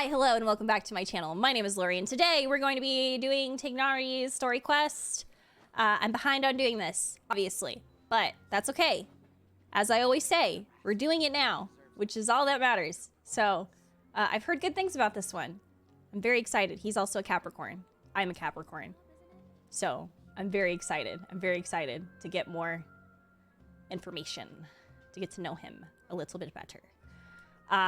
Hi, hello, and welcome back to my channel. My name is Lorie, and today we're going to be doing Tighnari's story quest. I'm behind on doing this, obviously, but that's okay. As I always say, we're doing it now, which is all that matters. So, I've heard good things about this one. I'm very excited. He's also a Capricorn. I'm a Capricorn. So, I'm very excited. I'm very excited to get more information, to get to know him a little bit better.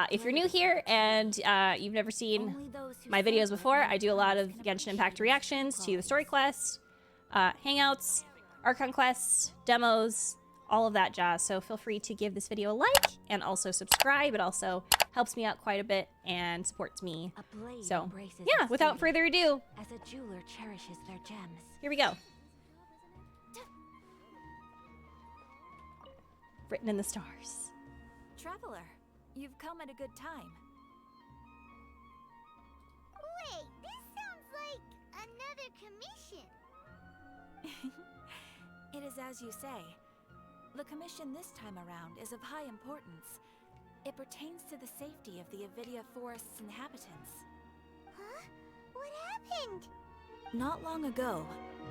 If you're new here and you've never seen my videos before, I do a lot of Genshin Impact reactions to the story quest, hangouts, Archon quests, demos, all of that jazz. So feel free to give this video a like and also subscribe. It also helps me out quite a bit and supports me. So yeah, without further ado, as a jeweler cherishes their gems. Here we go. Written in the stars. Traveler, you've come at a good time. Wait, this sounds like another commission. It is as you say. The commission this time around is of high importance. It pertains to the safety of the Avidia Forest's inhabitants. Huh? What happened? Not long ago,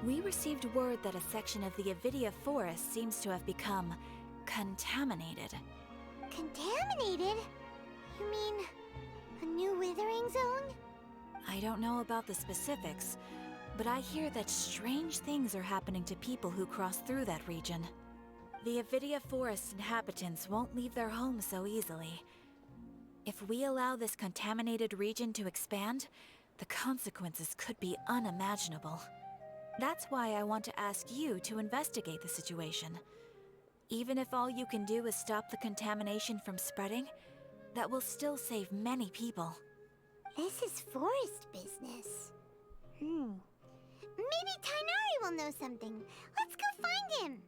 we received word that a section of the Avidia Forest seems to have become contaminated. Contaminated? You mean a new withering zone? I don't know about the specifics, but I hear that strange things are happening to people who cross through that region. The Avidia Forest inhabitants won't leave their homes so easily. If we allow this contaminated region to expand, the consequences could be unimaginable. That's why I want to ask you to investigate the situation. Even if all you can do is stop the contamination from spreading, that will still save many people. This is forest business. Maybe Tighnari will know something. Let's go find him.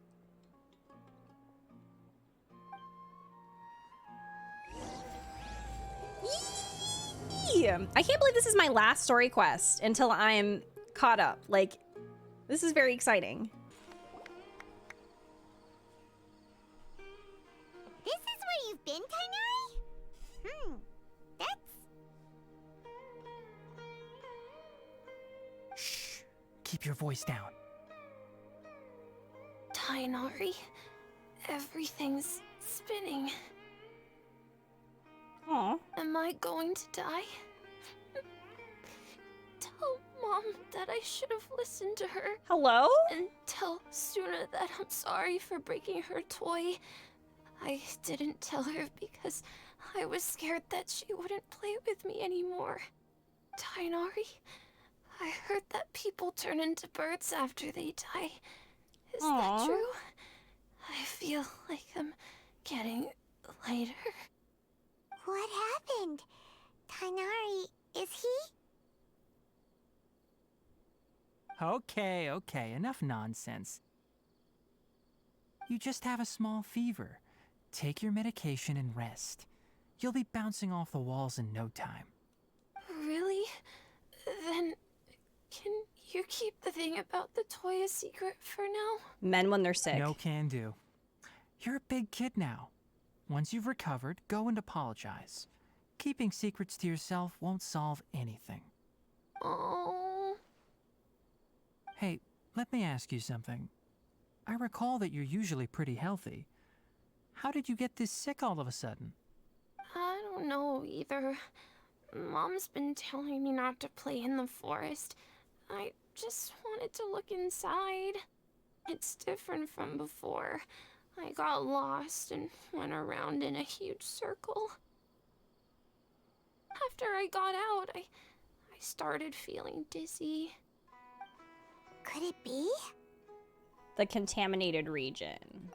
I can't believe this is my last story quest until I'm caught up. Like, this is very exciting. This is where you've been, Tighnari? That's... Shh. Keep your voice down. Tighnari, everything's spinning. Aw. Am I going to die? Tell Mom that I should have listened to her. Hello? And tell Suna that I'm sorry for breaking her toy. I didn't tell her because I was scared that she wouldn't play with me anymore. Tighnari, I heard that people turn into birds after they die. Is Aww. that true? I feel like I'm getting lighter. What happened? Tighnari, is he? Okay, enough nonsense. You just have a small fever. Take your medication and rest. You'll be bouncing off the walls in no time. Really? Then, can you keep the thing about the toy a secret for now? Men when they're sick. No can do. You're a big kid now. Once you've recovered, go and apologize. Keeping secrets to yourself won't solve anything. Oh. Hey, let me ask you something. I recall that you're usually pretty healthy. How did you get this sick all of a sudden? I don't know either. Mom's been telling me not to play in the forest. I just wanted to look inside. It's different from before. I got lost and went around in a huge circle. After I got out, I started feeling dizzy. Could it be? The contaminated region.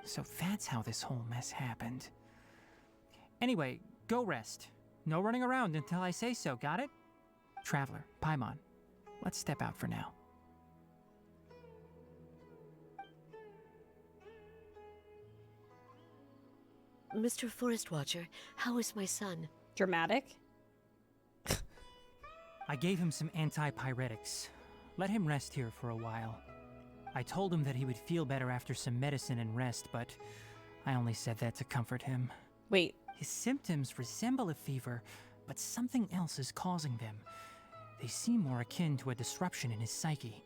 So that's how this whole mess happened. Anyway, go rest. No running around until I say so, got it? Traveler, Paimon, let's step out for now. Mr. Forest Watcher, how is my son? Dramatic. I gave him some antipyretics. Let him rest here for a while. I told him that he would feel better after some medicine and rest, but I only said that to comfort him. Wait, His symptoms resemble a fever, but something else is causing them. They seem more akin to a disruption in his psyche.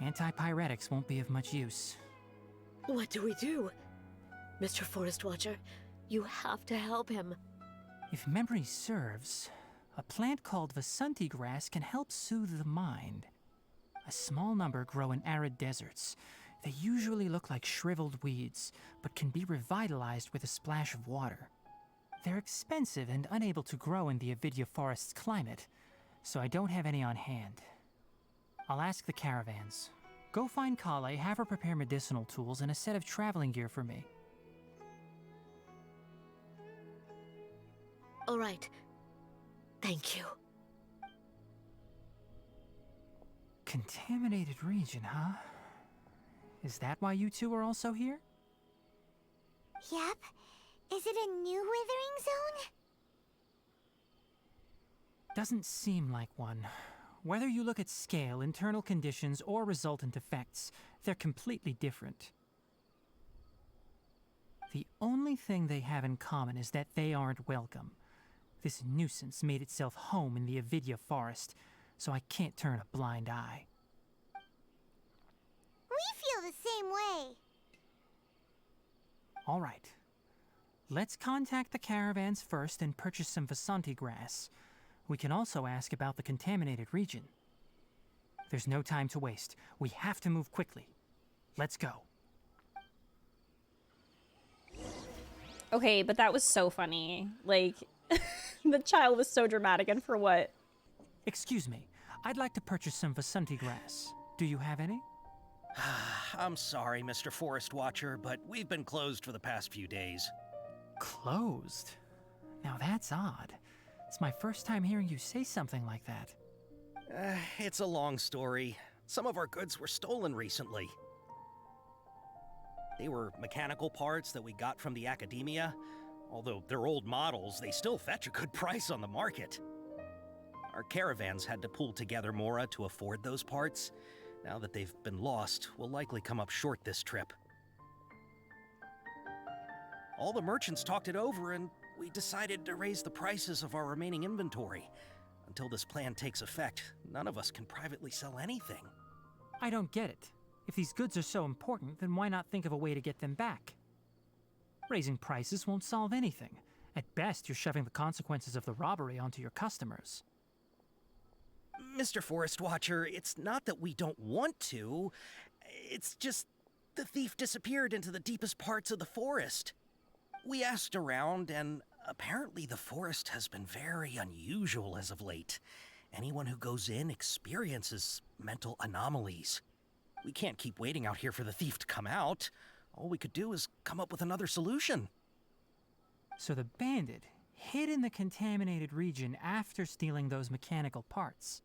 Antipyretics won't be of much use. What do we do? Mr. Forest Watcher, you have to help him. If memory serves, a plant called Vasanti grass can help soothe the mind. A small number grow in arid deserts. They usually look like shriveled weeds, but can be revitalized with a splash of water. They're expensive and unable to grow in the Avidya forest's climate, so I don't have any on hand. I'll ask the caravans. Go find Kale, have her prepare medicinal tools and a set of traveling gear for me. All right. Thank you. Contaminated region, huh? Is that why you two are also here? Yep. Is it a new withering zone? Doesn't seem like one. Whether you look at scale, internal conditions, or resultant effects, they're completely different. The only thing they have in common is that they aren't welcome. This nuisance made itself home in the Avidya forest, so I can't turn a blind eye. We feel the same way. All right. Let's contact the caravans first and purchase some Vasanti grass. We can also ask about the contaminated region. There's no time to waste. We have to move quickly. Let's go. Okay, but that was so funny. Like, the child was so dramatic, and for what? Excuse me. I'd like to purchase some Vasanti grass. Do you have any? I'm sorry, Mr. Forest Watcher, but we've been closed for the past few days. Closed? Now that's odd. It's my first time hearing you say something like that. It's a long story. Some of our goods were stolen recently. They were mechanical parts that we got from the academia. Although they're old models, they still fetch a good price on the market. Our caravans had to pool together Mora to afford those parts. Now that they've been lost, we'll likely come up short this trip. All the merchants talked it over, and we decided to raise the prices of our remaining inventory. Until this plan takes effect, none of us can privately sell anything. I don't get it. If these goods are so important, then why not think of a way to get them back? Raising prices won't solve anything. At best, you're shoving the consequences of the robbery onto your customers. Mr. Forest Watcher, it's not that we don't want to. It's just the thief disappeared into the deepest parts of the forest. We asked around, and apparently the forest has been very unusual as of late. Anyone who goes in experiences mental anomalies. We can't keep waiting out here for the thief to come out. All we could do is come up with another solution. So the bandit hid in the contaminated region after stealing those mechanical parts.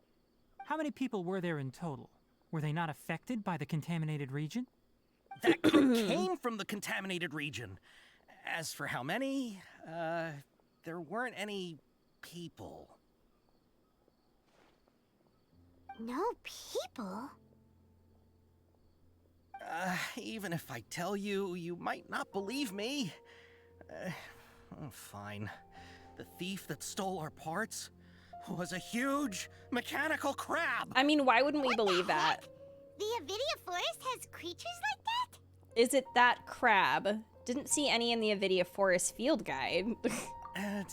How many people were there in total? Were they not affected by the contaminated region? That group came from the contaminated region. As for how many, there weren't any people. No people? Even if I tell you, you might not believe me. Fine. The thief that stole our parts was a huge mechanical crab. I mean, why wouldn't we believe that? The Avidya forest has creatures like that? Is it that crab? Didn't see any in the Avidya Forest field guide.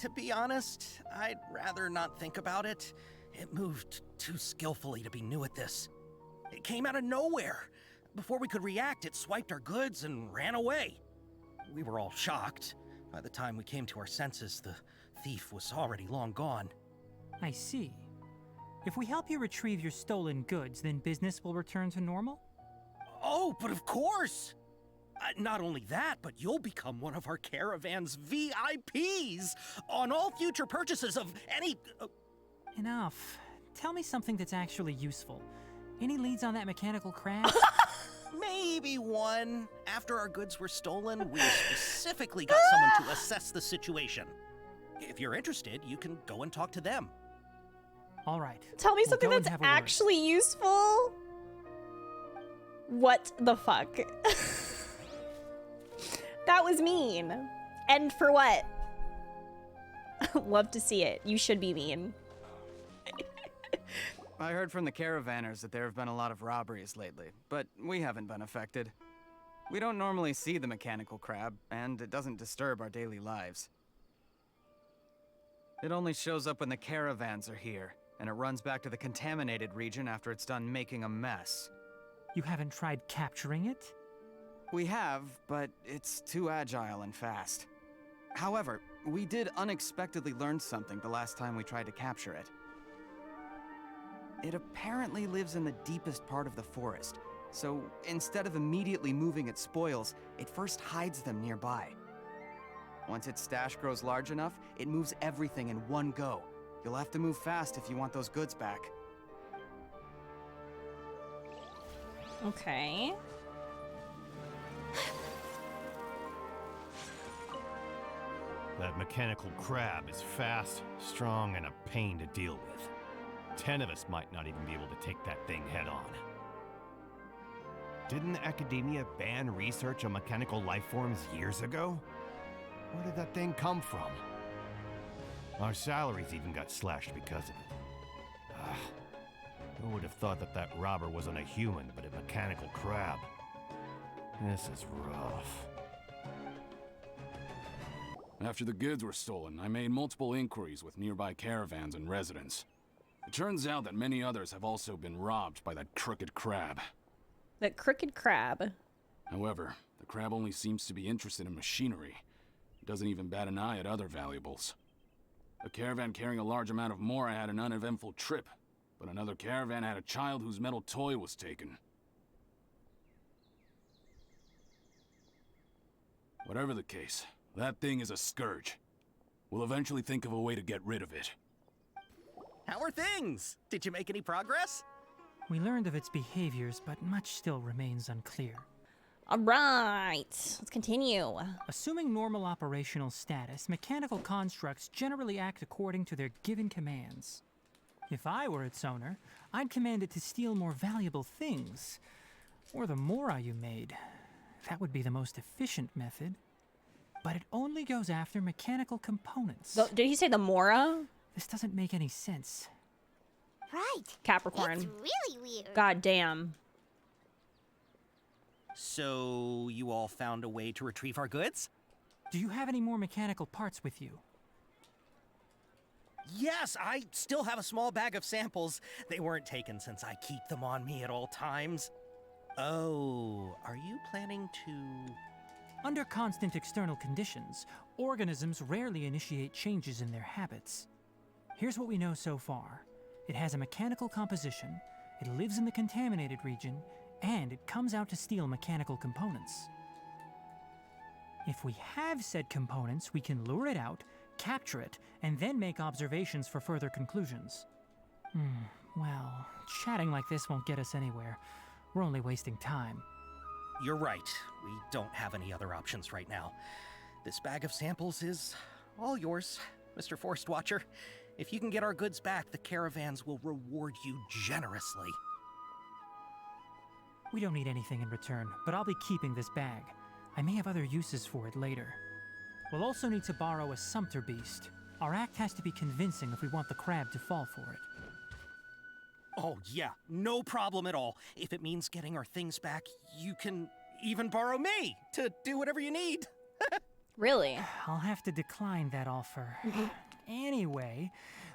To be honest, I'd rather not think about it. It moved too skillfully to be new at this. It came out of nowhere. Before we could react, it swiped our goods and ran away. We were all shocked. By the time we came to our senses, the thief was already long gone. I see. If we help you retrieve your stolen goods, then business will return to normal? Oh, but of course! Not only that, but you'll become one of our caravan's VIPs on all future purchases of any... Enough. Tell me something that's actually useful. Any leads on that mechanical crab? Maybe one. After our goods were stolen, we specifically got someone to assess the situation. If you're interested, you can go and talk to them. All right. Tell me We'll something go and that's have a word. actually useful. What the fuck? That was mean. And for what? Love to see it. You should be mean. I heard from the caravanners that there have been a lot of robberies lately, but we haven't been affected. We don't normally see the mechanical crab, and it doesn't disturb our daily lives. It only shows up when the caravans are here, and it runs back to the contaminated region after it's done making a mess. You haven't tried capturing it? We have, but it's too agile and fast. However, we did unexpectedly learn something the last time we tried to capture it. It apparently lives in the deepest part of the forest, so instead of immediately moving its spoils, it first hides them nearby. Once its stash grows large enough, it moves everything in one go. You'll have to move fast if you want those goods back. Okay. That mechanical crab is fast, strong, and a pain to deal with. 10 of us might not even be able to take that thing head on. Didn't academia ban research on mechanical life forms years ago? Where did that thing come from? Our salaries even got slashed because of it. Who would have thought that that robber wasn't a human, but a mechanical crab? This is rough. After the goods were stolen, I made multiple inquiries with nearby caravans and residents. It turns out that many others have also been robbed by that crooked crab. That crooked crab. However, the crab only seems to be interested in machinery. It doesn't even bat an eye at other valuables. A caravan carrying a large amount of mora had an uneventful trip, but another caravan had a child whose metal toy was taken. Whatever the case, that thing is a scourge. We'll eventually think of a way to get rid of it. How are things? Did you make any progress? We learned of its behaviors, but much still remains unclear. All right, let's continue. Assuming normal operational status, mechanical constructs generally act according to their given commands. If I were its owner, I'd command it to steal more valuable things. Or the mora you made. That would be the most efficient method. But it only goes after mechanical components. Did he say the Mora? This doesn't make any sense. Right. Capricorn. It's really weird. God damn. So, you all found a way to retrieve our goods? Do you have any more mechanical parts with you? Yes, I still have a small bag of samples. They weren't taken since I keep them on me at all times. Oh, are you planning to... Under constant external conditions, organisms rarely initiate changes in their habits. Here's what we know so far. It has a mechanical composition, it lives in the contaminated region, and it comes out to steal mechanical components. If we have said components, we can lure it out, capture it, and then make observations for further conclusions. Well, chatting like this won't get us anywhere. We're only wasting time. You're right. We don't have any other options right now. This bag of samples is all yours, Mr. Forest Watcher. If you can get our goods back, the caravans will reward you generously. We don't need anything in return, but I'll be keeping this bag. I may have other uses for it later. We'll also need to borrow a sumpter beast. Our act has to be convincing if we want the crab to fall for it. Oh yeah, no problem at all. If it means getting our things back, you can even borrow me to do whatever you need. Really? I'll have to decline that offer. Anyway,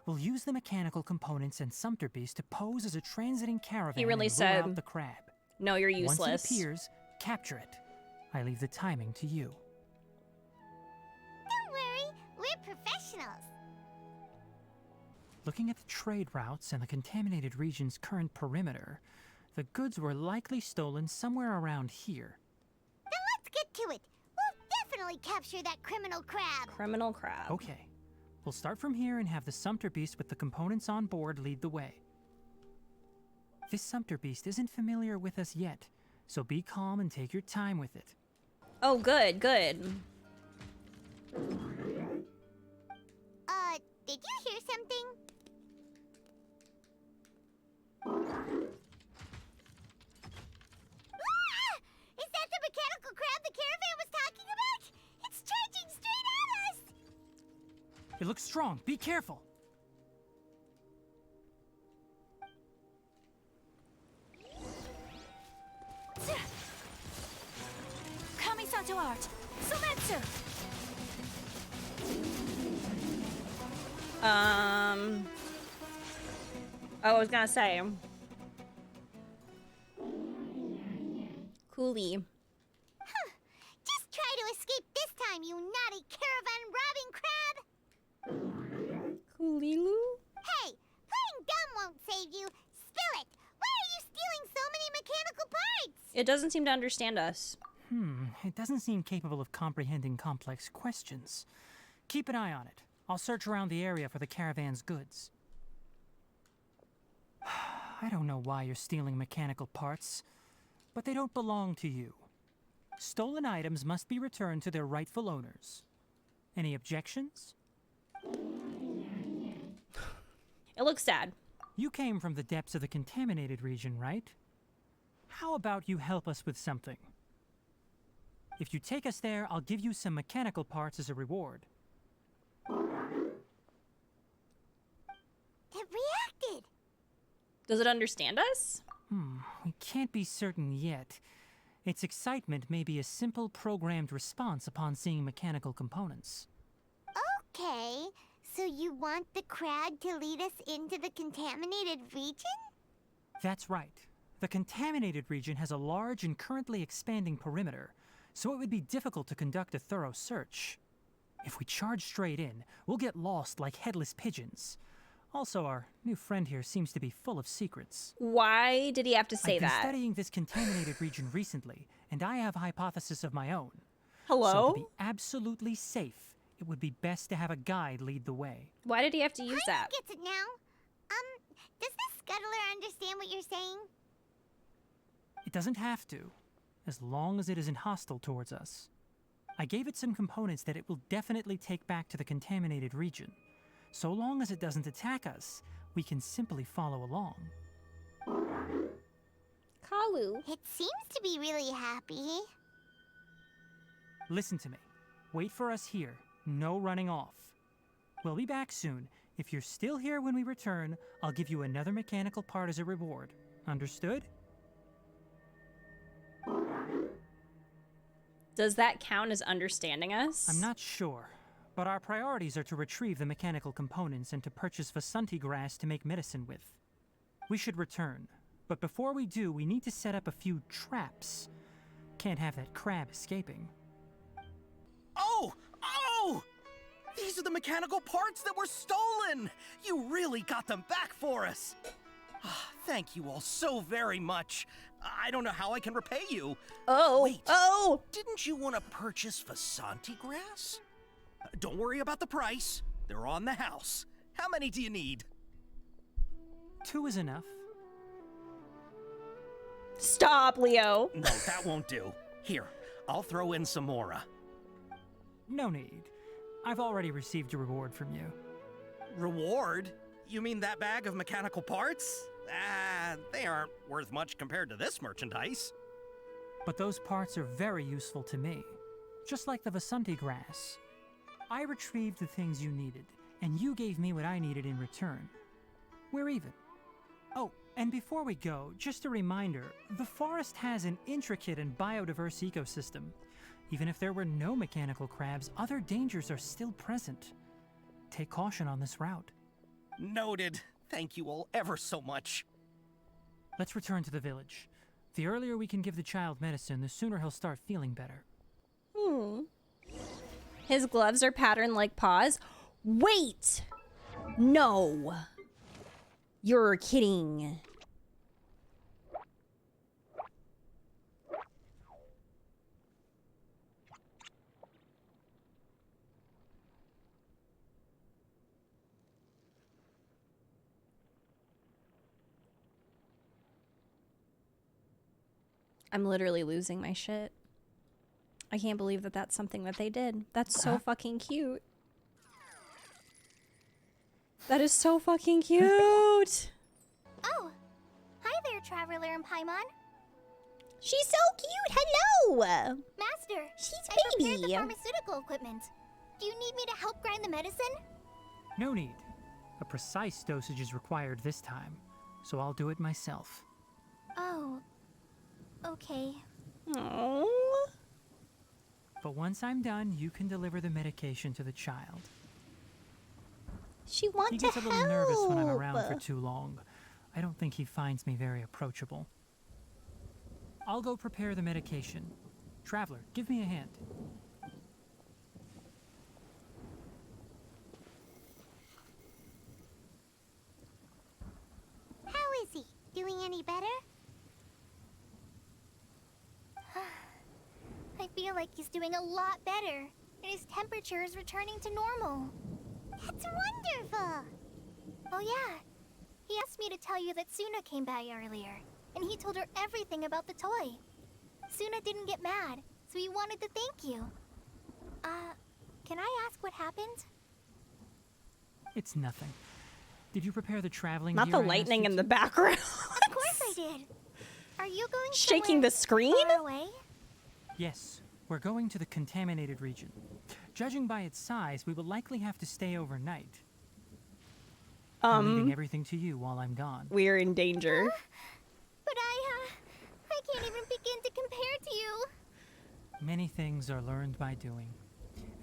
we'll use the mechanical components and sumpter beast to pose as a transiting caravan He really and lure said, out the crab. no, you're useless. Once it appears, capture it. I leave the timing to you. Don't worry, we're professionals. Looking at the trade routes and the contaminated region's current perimeter, the goods were likely stolen somewhere around here. Then let's get to it. We'll definitely capture that criminal crab. Criminal crab. Okay, we'll start from here and have the sumpter beast with the components on board lead the way. This sumpter beast isn't familiar with us yet, so be calm and take your time with it. Oh, good, good. Did you hear something? Ah! Is that the mechanical crab the caravan was talking about? It's charging straight at us! It looks strong. Be careful. Kamisato art. Sumetsu. I was gonna say. Coolie. Just try to escape this time, you naughty caravan-robbing crab! Coolie Loo? Hey, playing dumb won't save you. Spill it! Why are you stealing so many mechanical parts? It doesn't seem to understand us. It doesn't seem capable of comprehending complex questions. Keep an eye on it. I'll search around the area for the caravan's goods. I don't know why you're stealing mechanical parts, but they don't belong to you. Stolen items must be returned to their rightful owners. Any objections? It looks sad. You came from the depths of the contaminated region, right? How about you help us with something? If you take us there, I'll give you some mechanical parts as a reward. It reacted! Does it understand us? We can't be certain yet. Its excitement may be a simple programmed response upon seeing mechanical components. Okay, so you want the crab to lead us into the contaminated region? That's right. The contaminated region has a large and currently expanding perimeter, so it would be difficult to conduct a thorough search. If we charge straight in, we'll get lost like headless pigeons. Also, our new friend here seems to be full of secrets. Why did he have to say I've been that? studying this contaminated region recently, and I have a hypothesis of my own. Hello? So to be absolutely safe, it would be best to have a guide lead the way. Why did he have to use that? Gets it now. Does the scuttler understand what you're saying? It doesn't have to, as long as it isn't hostile towards us. I gave it some components that it will definitely take back to the contaminated region. So long as it doesn't attack us, we can simply follow along. Kalu. It seems to be really happy. Listen to me. Wait for us here. No running off. We'll be back soon. If you're still here when we return, I'll give you another mechanical part as a reward. Understood? Does that count as understanding us? I'm not sure, but our priorities are to retrieve the mechanical components and to purchase Vasanti grass to make medicine with. We should return, but before we do, we need to set up a few traps. Can't have that crab escaping. Oh! Oh! These are the mechanical parts that were stolen! You really got them back for us! Thank you all so very much. I don't know how I can repay you. Oh! Wait. Oh! Didn't you want to purchase Vasanti grass? Don't worry about the price. They're on the house. How many do you need? 2 is enough. Stop, Leo. No, that won't do. Here, I'll throw in some more. No need. I've already received a reward from you. Reward? You mean that bag of mechanical parts? They aren't worth much compared to this merchandise. But those parts are very useful to me. Just like the Vasanti grass. I retrieved the things you needed, and you gave me what I needed in return. We're even. Oh, and before we go, just a reminder, the forest has an intricate and biodiverse ecosystem. Even if there were no mechanical crabs, other dangers are still present. Take caution on this route. Noted. Thank you all ever so much. Let's return to the village. The earlier we can give the child medicine, the sooner he'll start feeling better. His gloves are patterned like paws. Wait! No! You're kidding. I'm literally losing my shit. I can't believe that that's something that they did. That's so fucking cute. That is so fucking cute. Oh, hi there, Traveler and Paimon. She's so cute. Hello. Master, She's I prepared baby. the pharmaceutical equipment. Do you need me to help grind the medicine? No need. A precise dosage is required this time, so I'll do it myself. Oh, okay. Aww. But once I'm done, you can deliver the medication to the child. She wants He to gets a little nervous when I'm help. around for too long. I don't think he finds me very approachable. I'll go prepare the medication. Traveler, give me a hand. How is he? Doing any better? I feel like he's doing a lot better, and his temperature is returning to normal. That's wonderful! Oh yeah, he asked me to tell you that Suna came by earlier, and he told her everything about the toy. Suna didn't get mad, so he wanted to thank you. Can I ask what happened? It's nothing. Did you prepare the traveling Not gear the I asked lightning you in to? the background. Of course I did. Are you going Shaking the screen? far away? Yes, we're going to the contaminated region. Judging by its size, we will likely have to stay overnight. I'm leaving everything to you while I'm gone. We're in danger. But I can't even begin to compare to you. Many things are learned by doing.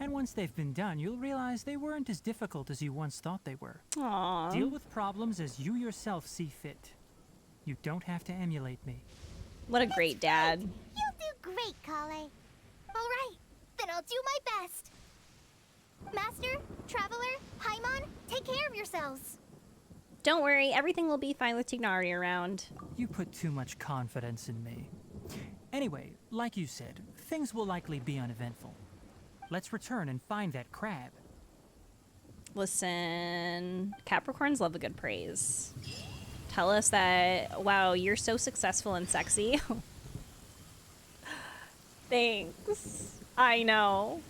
And once they've been done, you'll realize they weren't as difficult as you once thought they were. Aww. Deal with problems as you yourself see fit. You don't have to emulate me. What a great dad. You'll do great, Kale. All right, then I'll do my best. Master, Traveler, Paimon, take care of yourselves. Don't worry, everything will be fine with Tighnari around. You put too much confidence in me. Anyway, like you said, things will likely be uneventful. Let's return and find that crab. Listen, Capricorns love a good praise. Tell us that, wow, you're so successful and sexy. Thanks. I know.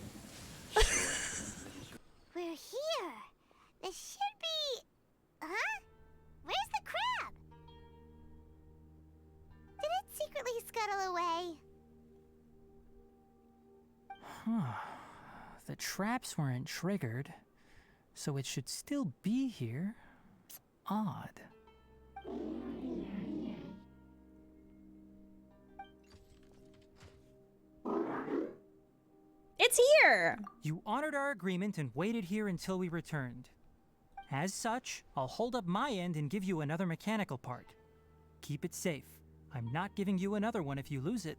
We're here. This should be... Huh? Where's the crab? Did it secretly scuttle away? The traps weren't triggered, so it should still be here. Odd. It's here! You honored our agreement and waited here until we returned. As such, I'll hold up my end and give you another mechanical part. Keep it safe. I'm not giving you another one if you lose it.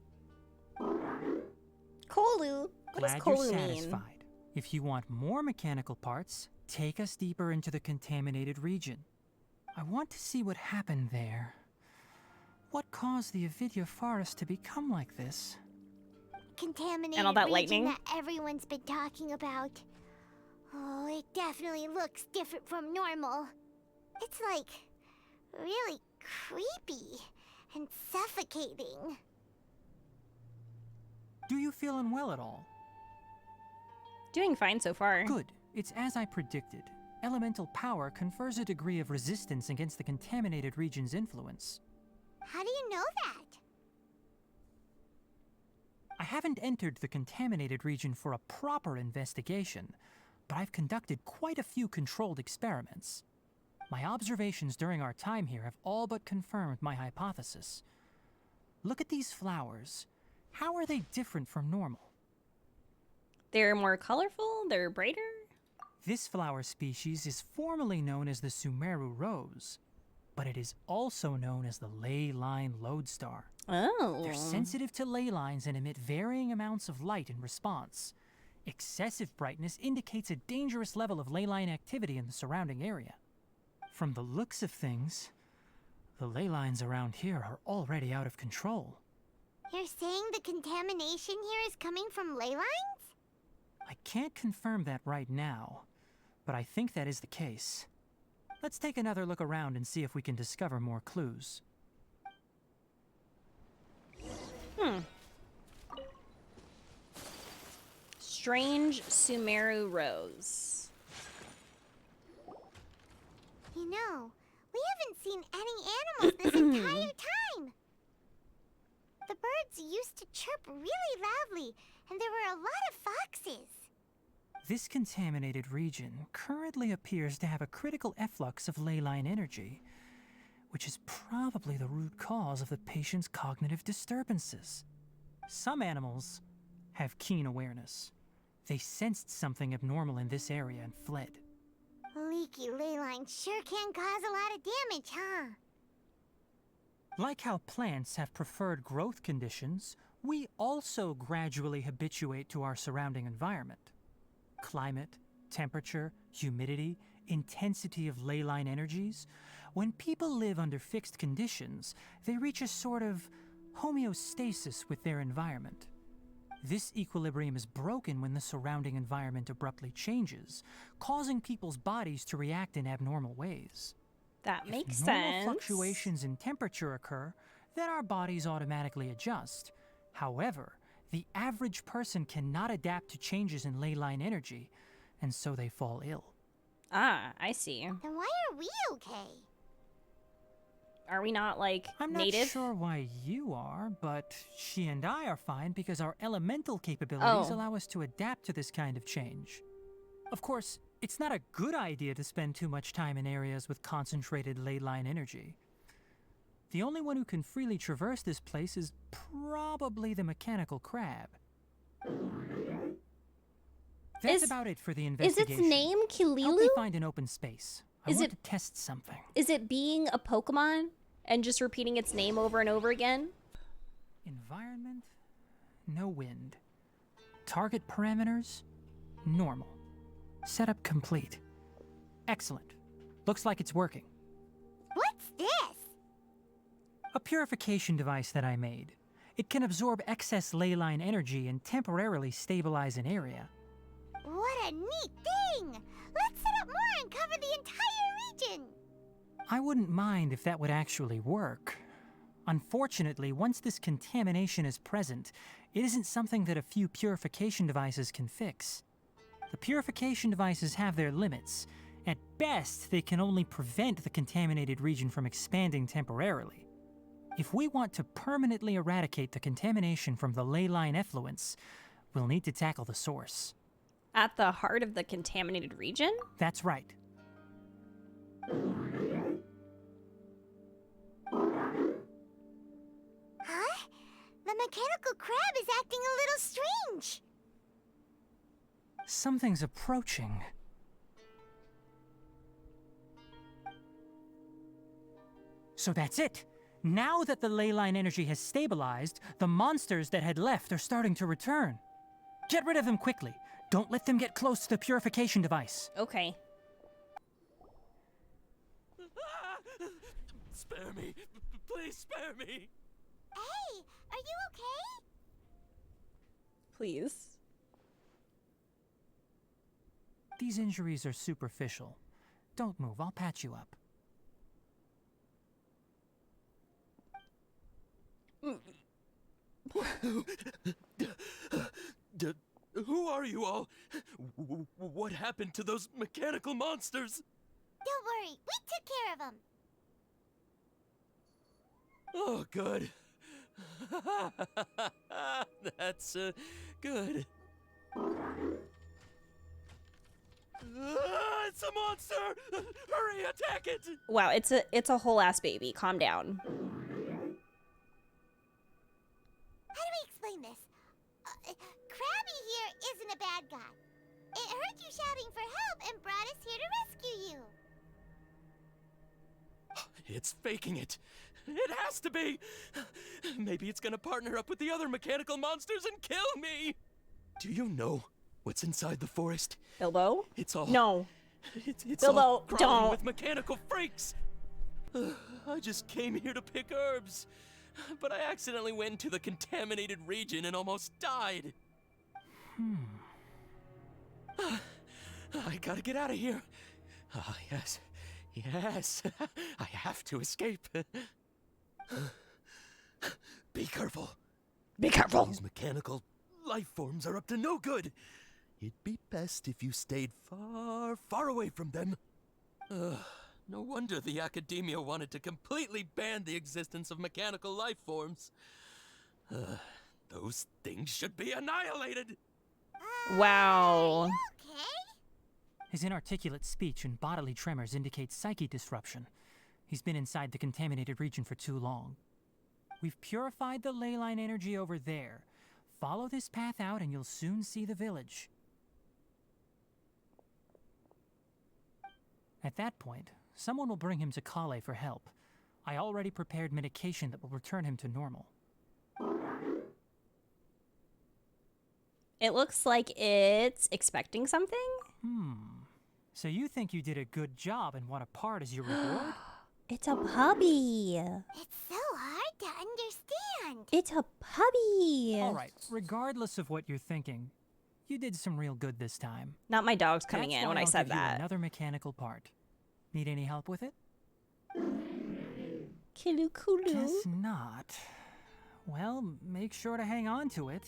Kolu. What does Glad Kolu you're mean? satisfied. If you want more mechanical parts, take us deeper into the contaminated region. I want to see what happened there. What caused the Avidya forest to become like this? Contaminated And all that region lightning? that everyone's been talking about. Oh, it definitely looks different from normal. It's like really creepy and suffocating. Do you feel unwell at all? Doing fine so far. Good. It's as I predicted. Elemental power confers a degree of resistance against the contaminated region's influence. How do you know that? I haven't entered the contaminated region for a proper investigation, but I've conducted quite a few controlled experiments. My observations during our time here have all but confirmed my hypothesis. Look at these flowers. How are they different from normal? They're more colorful? They're brighter? This flower species is formally known as the Sumeru rose, but it is also known as the Leyline lodestar. Oh. They're sensitive to ley lines and emit varying amounts of light in response. Excessive brightness indicates a dangerous level of ley line activity in the surrounding area. From the looks of things, the ley lines around here are already out of control. You're saying the contamination here is coming from ley lines? I can't confirm that right now, but I think that is the case. Let's take another look around and see if we can discover more clues. Strange Sumeru rose. You know, we haven't seen any animals this entire time. The birds used to chirp really loudly, and there were a lot of foxes. This contaminated region currently appears to have a critical efflux of Leyline energy, which is probably the root cause of the patient's cognitive disturbances. Some animals have keen awareness. They sensed something abnormal in this area and fled. Leaky Leyline sure can cause a lot of damage, huh? Like how plants have preferred growth conditions, we also gradually habituate to our surrounding environment. Climate, temperature, humidity, intensity of Leyline energies. When people live under fixed conditions, they reach a sort of homeostasis with their environment. This equilibrium is broken when the surrounding environment abruptly changes, causing people's bodies to react in abnormal ways. That makes If normal sense. fluctuations in temperature occur, then our bodies automatically adjust. However, the average person cannot adapt to changes in Leyline energy, and so they fall ill. Ah, I see. Then why are we okay? Are we not, like, I'm native? not sure why you are, but she and I are fine because our elemental capabilities Oh. allow us to adapt to this kind of change. Of course, it's not a good idea to spend too much time in areas with concentrated Leyline energy. The only one who can freely traverse this place is probably the mechanical crab. That's Is- about it for the Is investigation. its name Help Kililu? me find an open space. I Is want it- to test something. Is it being a Pokemon and just repeating its name over and over again? Environment, no wind. Target parameters, normal. Setup complete. Excellent. Looks like it's working. What's this? A purification device that I made. It can absorb excess Leyline energy and temporarily stabilize an area. What a neat thing! Let's set up more and cover the entire region! I wouldn't mind if that would actually work. Unfortunately, once this contamination is present, it isn't something that a few purification devices can fix. The purification devices have their limits. At best, they can only prevent the contaminated region from expanding temporarily. If we want to permanently eradicate the contamination from the Leyline effluents, we'll need to tackle the source. At the heart of the contaminated region? That's right. Huh? The mechanical crab is acting a little strange. Something's approaching. So that's it. Now that the Leyline energy has stabilized, the monsters that had left are starting to return. Get rid of them quickly. Don't let them get close to the purification device. Okay. Spare me. Please spare me. Hey, are you okay? Please. These injuries are superficial. Don't move, I'll patch you up. Who are you all? What happened to those mechanical monsters? Don't worry, we took care of them. Oh, good. That's good. It's a monster! Hurry, attack it! Wow, it's a whole ass baby. Calm down. How do we explain this? Krabby here isn't a bad guy. It heard you shouting for help and brought us here to rescue you. It's faking it. It has to be. Maybe it's gonna partner up with the other mechanical monsters and kill me. Do you know what's inside the forest? Bilbo? It's all No. It's Bilbo, all crawling don't. with mechanical freaks. I just came here to pick herbs, but I accidentally went into the contaminated region and almost died. I gotta get out of here. Ah, yes. Yes. I have to escape. Be careful. Be careful. These mechanical life forms are up to no good. It'd be best if you stayed far, far away from them. No wonder the academia wanted to completely ban the existence of mechanical life forms. Those things should be annihilated. Wow. Okay. His inarticulate speech and bodily tremors indicate psyche disruption. He's been inside the contaminated region for too long. We've purified the Leyline energy over there. Follow this path out and you'll soon see the village. At that point, someone will bring him to Kale for help. I already prepared medication that will return him to normal. It looks like it's expecting something? So you think you did a good job and want a part as your reward? It's a puppy. It's so hard to understand. It's a puppy. Alright, regardless of what you're thinking, you did some real good this time. Not my dog's coming That's in why when I I'll said give you that. another mechanical part. Need any help with it? Kilukulu. Guess not. Well, make sure to hang on to it.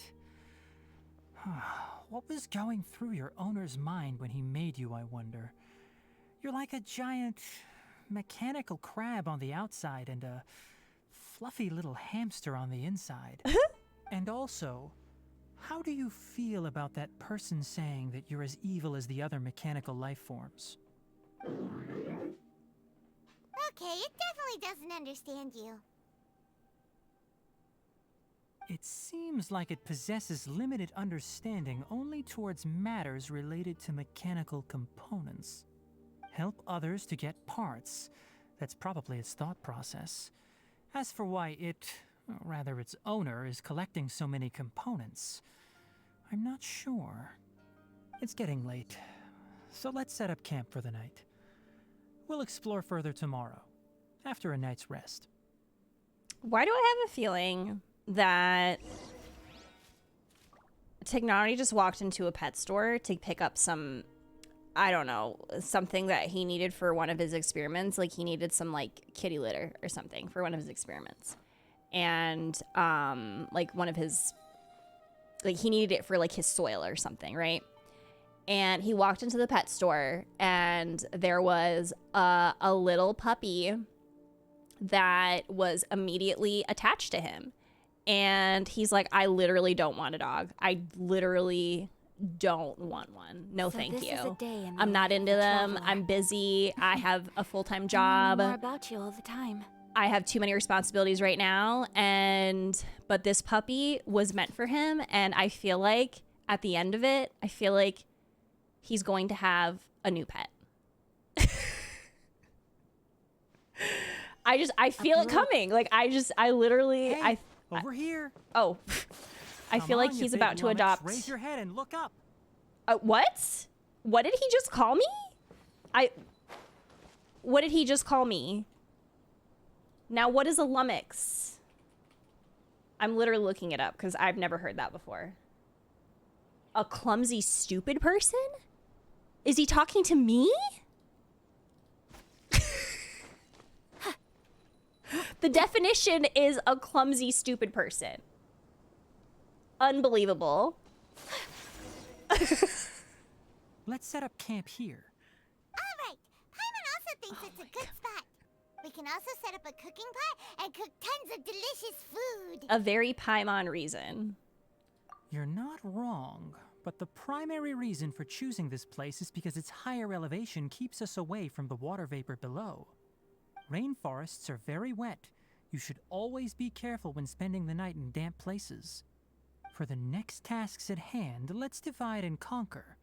What was going through your owner's mind when he made you, I wonder? You're like a giant mechanical crab on the outside and a fluffy little hamster on the inside. And also, how do you feel about that person saying that you're as evil as the other mechanical life forms? Okay, it definitely doesn't understand you. It seems like it possesses limited understanding only towards matters related to mechanical components. Help others to get parts. That's probably its thought process. As for why it, or rather its owner, is collecting so many components, I'm not sure. It's getting late, so let's set up camp for the night. We'll explore further tomorrow, after a night's rest. Why do I have a feeling that Tighnari just walked into a pet store to pick up some, I don't know, something that he needed for one of his experiments? Like he needed some like kitty litter or something for one of his experiments. And like one of his, like he needed it for like his soil or something, right? And he walked into the pet store and there was a little puppy that was immediately attached to him. And he's like, I literally don't want a dog. I literally don't want one. No, So thank this is a you. day in the I'm not life of into a them. traveler. I'm busy. I have a full-time I'm job. learning more about you all the time. I have too many responsibilities right now. But this puppy was meant for him. And I feel like at the end of it, I feel like he's going to have a new pet. I feel it coming. Like I literally, Hey, over here. oh, I Come feel like on, you he's big about to lummox. adopt. Raise your head and look up. What? What did he just call me? What did he just call me? Now, what is a lummox? I'm literally looking it up because I've never heard that before. A clumsy, stupid person? Is he talking to me? The definition is a clumsy, stupid person. Unbelievable. Let's set up camp here. Alright, Paimon also thinks it's a good spot. We can also set up a cooking pot and cook tons of delicious food. A very Paimon reason. You're not wrong, but the primary reason for choosing this place is because its higher elevation keeps us away from the water vapor below. Rainforests are very wet. You should always be careful when spending the night in damp places. For the next tasks at hand, let's divide and conquer.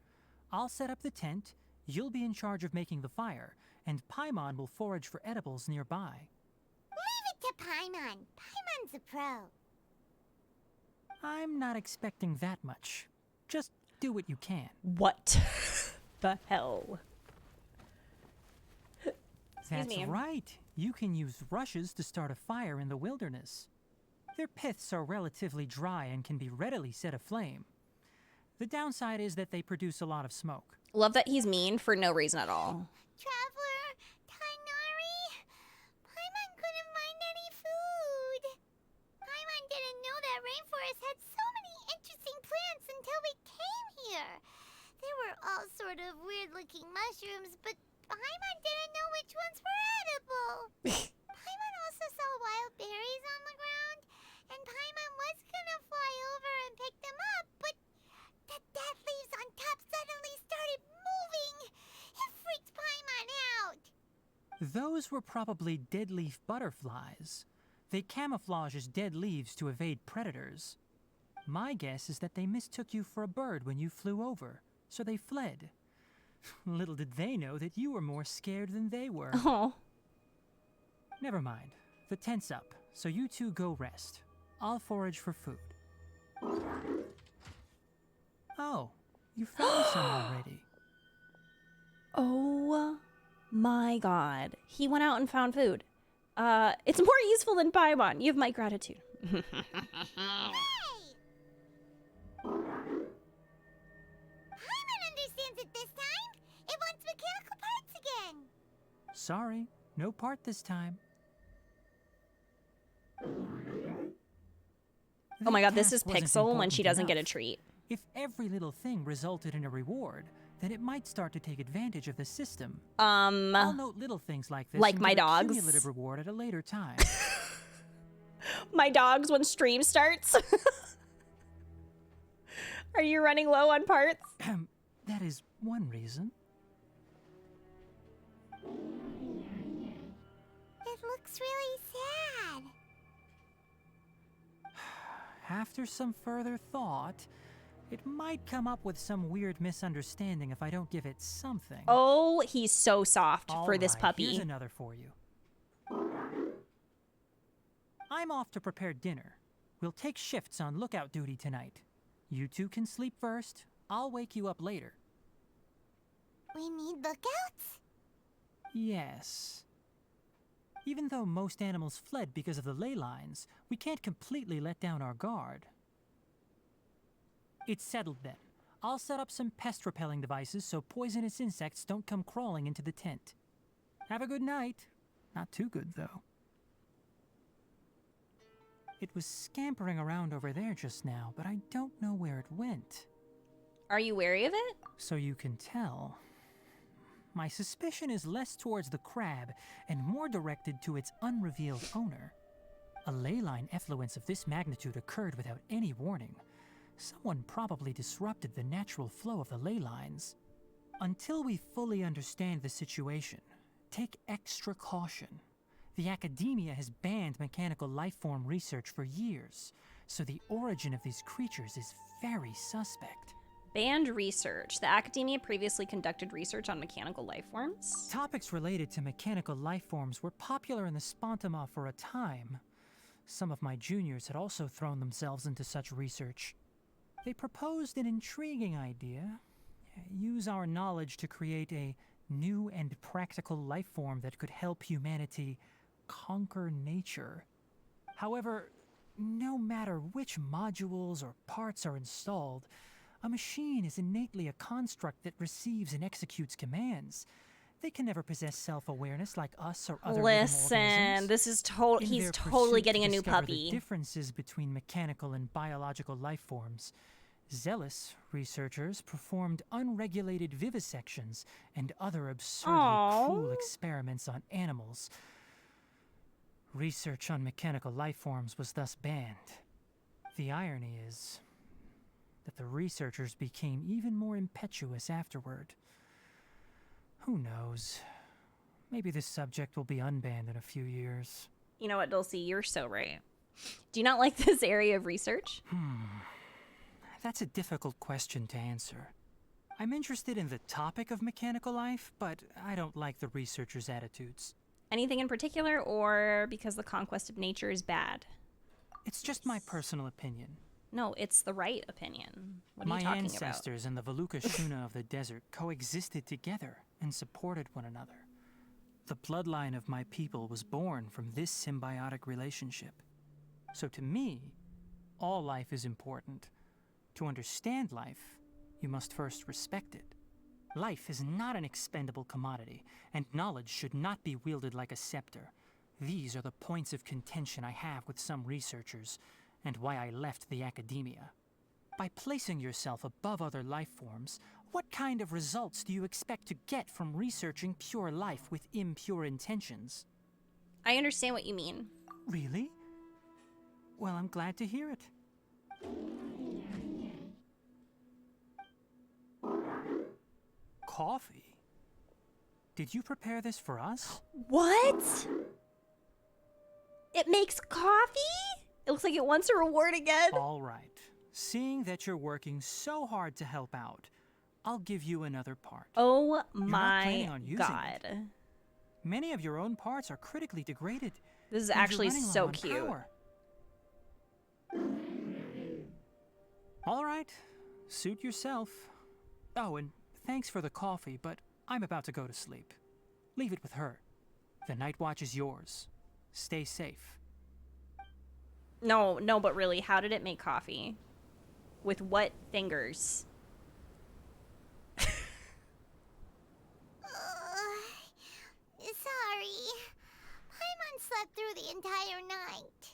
I'll set up the tent, you'll be in charge of making the fire, and Paimon will forage for edibles nearby. Leave it to Paimon. Paimon's a pro. I'm not expecting that much. Just do what you can. What the hell? That's me. right. You can use rushes to start a fire in the wilderness. Their piths are relatively dry and can be readily set aflame. The downside is that they produce a lot of smoke. Love that he's mean for no reason at all. Traveler, Tighnari, Paimon couldn't find any food. Paimon didn't know that rainforest had so many interesting plants until we came here. They were all sort of weird-looking mushrooms, but Paimon didn't know which ones were edible. Paimon also saw wild berries on the ground, and Paimon was gonna fly over and pick them up, but the dead leaves on top suddenly started moving. Those were probably dead leaf butterflies. They camouflage as dead leaves to evade predators. My guess is that they mistook you for a bird when you flew over, so they fled. Little did they know that you were more scared than they were. Oh. Never mind. The tent's up, so you two go rest. I'll forage for food. Oh, you found some already. Oh my god. He went out and found food. It's more useful than Paimon. You have my gratitude. Hey! Paimon understands it this time. It wants mechanical parts again. Sorry, no part this time. Oh my god, That this is task wasn't Pixel when important she doesn't get a enough. treat. If every little thing resulted in a reward, then it might start to take advantage of the system. I'll note little things like this like and my give a dogs. cumulative reward at a later time. My dogs when stream starts. Are you running low on parts? That is one reason. It looks really sad. After some further thought, it might come up with some weird misunderstanding if I don't give it something. Oh, he's so soft for this All right, puppy. Here's another for you. I'm off to prepare dinner. We'll take shifts on lookout duty tonight. You two can sleep first. I'll wake you up later. We need lookouts? Yes. Even though most animals fled because of the ley lines, we can't completely let down our guard. It's settled then. I'll set up some pest-repelling devices so poisonous insects don't come crawling into the tent. Have a good night. Not too good, though. It was scampering around over there just now, but I don't know where it went. Are you wary of it? So you can tell. My suspicion is less towards the crab and more directed to its unrevealed owner. A leyline effluence of this magnitude occurred without any warning. Someone probably disrupted the natural flow of the ley lines. Until we fully understand the situation, take extra caution. The academia has banned mechanical lifeform research for years, so the origin of these creatures is very suspect. Banned research. The academia previously conducted research on mechanical life forms. Topics related to mechanical lifeforms were popular in the Spontama for a time. Some of my juniors had also thrown themselves into such research. They proposed an intriguing idea. Use our knowledge to create a new and practical lifeform that could help humanity conquer nature. However, no matter which modules or parts are installed, a machine is innately a construct that receives and executes commands. They can never possess self-awareness like us or other living Listen, organisms. this is In he's their totally pursuit getting to a new discover puppy. The differences between mechanical and biological life forms, zealous researchers performed unregulated vivisections and other absurdly cruel experiments on animals. Research on mechanical life forms was thus banned. The irony is that the researchers became even more impetuous afterward. Who knows? Maybe this subject will be unbanned in a few years. You know what, Dulcie? You're so right. Do you not like this area of research? That's a difficult question to answer. I'm interested in the topic of mechanical life, but I don't like the researchers' attitudes. Anything in particular, or because the conquest of nature is bad? It's just my personal opinion. No, it's the right opinion. What are My you talking ancestors and the Veluca Shuna of the desert coexisted together and supported one another. The bloodline of my people was born from this symbiotic relationship. So to me, all life is important. To understand life, you must first respect it. Life is not an expendable commodity, and knowledge should not be wielded like a scepter. These are the points of contention I have with some researchers, and why I left the academia. By placing yourself above other life forms, what kind of results do you expect to get from researching pure life with impure intentions? I understand what you mean. Really? Well, I'm glad to hear it. Coffee? Did you prepare this for us? What? It makes coffee? It looks like it wants a reward again. All right. Seeing that you're working so hard to help out, I'll give you another part. Oh not my planning on using god. it. Many of your own parts are critically degraded. This is and you're actually running low so on cute. power. All right. Suit yourself. Oh, and thanks for the coffee, but I'm about to go to sleep. Leave it with her. The night watch is yours. Stay safe. No, but really, how did it make coffee? With what fingers? Sorry. Paimon slept through the entire night.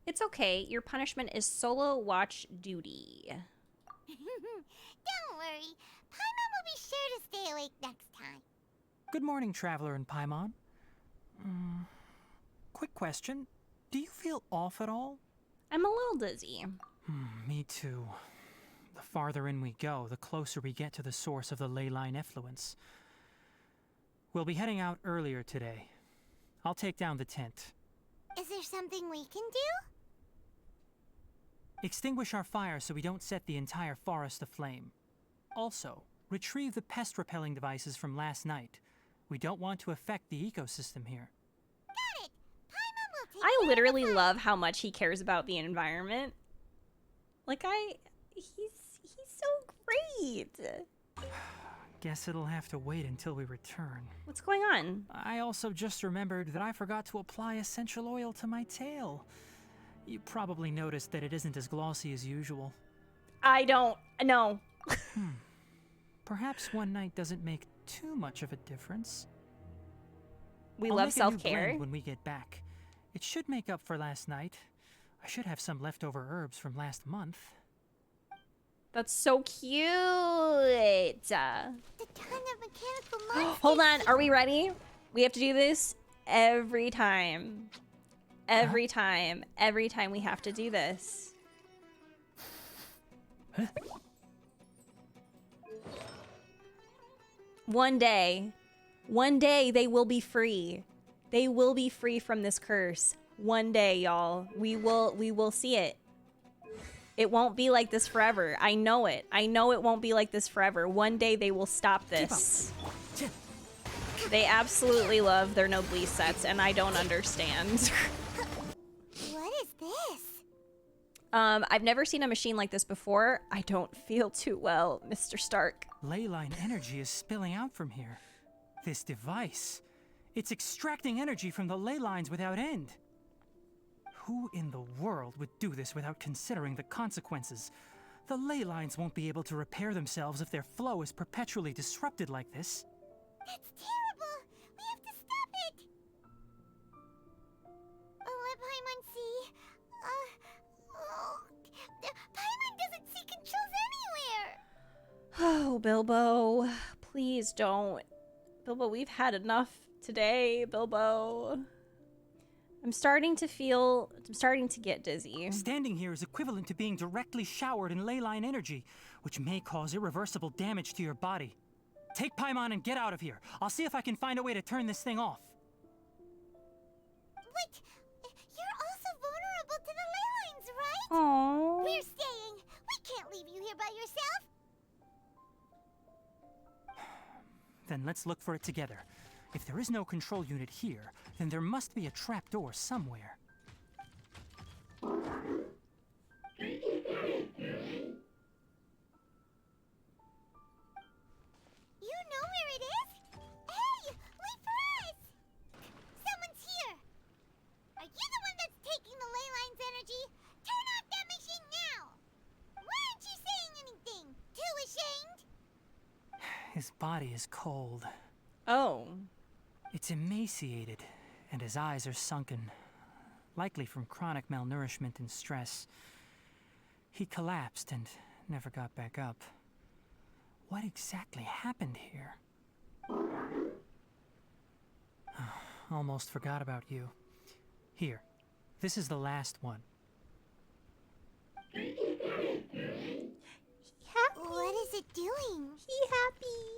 It's okay. Your punishment is solo watch duty. Don't worry. Paimon will be sure to stay awake next time. Good morning, Traveler and Paimon. Quick question. Do you feel off at all? I'm a little dizzy. Me too. The farther in we go, the closer we get to the source of the Leyline effluence. We'll be heading out earlier today. I'll take down the tent. Is there something we can do? Extinguish our fire so we don't set the entire forest aflame. Also, retrieve the pest-repelling devices from last night. We don't want to affect the ecosystem here. Got it. Paimon will take I care of literally the fire. love how much he cares about the environment. Like he's so great. Guess it'll have to wait until we return. What's going on? I also just remembered that I forgot to apply essential oil to my tail. You probably noticed that it isn't as glossy as usual. I don't know. Perhaps one night doesn't make too much of a difference. We I'll love make a new self-care. blend when we get back. It should make up for last night. I should have some leftover herbs from last month. That's so cute. The ton of mechanical monsters. Hold on, are we ready? We have to do this every time. Every time we have to do this. Huh? One day they will be free. They will be free from this curse. One day, y'all. We will see it. It won't be like this forever. I know it. I know it won't be like this forever. One day they will stop this. They absolutely love their Noblesse sets, and I don't understand. What is this? I've never seen a machine like this before. I don't feel too well, Mr. Stark. Leyline energy is spilling out from here. This device, it's extracting energy from the ley lines without end. Who in the world would do this without considering the consequences? The ley lines won't be able to repair themselves if their flow is perpetually disrupted like this. That's terrible. We have to stop it. Let Paimon see. Paimon doesn't see controls anywhere. Oh, Bilbo. Please don't. Bilbo, we've had enough today, Bilbo. I'm starting to get dizzy. Standing here is equivalent to being directly showered in leyline energy, which may cause irreversible damage to your body. Take Paimon and get out of here. I'll see if I can find a way to turn this thing off. But you're also vulnerable to the ley lines, right? Aww. We're staying. We can't leave you here by yourself. Then let's look for it together. If there is no control unit here, then there must be a trapdoor somewhere. You know where it is? Hey, wait for us! Someone's here! Are you the one that's taking the ley line's energy? Turn off that machine now! Why aren't you saying anything? Too ashamed? His body is cold. Oh. It's emaciated, and his eyes are sunken, likely from chronic malnourishment and stress. He collapsed and never got back up. What exactly happened here? Almost forgot about you. Here, this is the last one. Happy. What is it doing? He happy.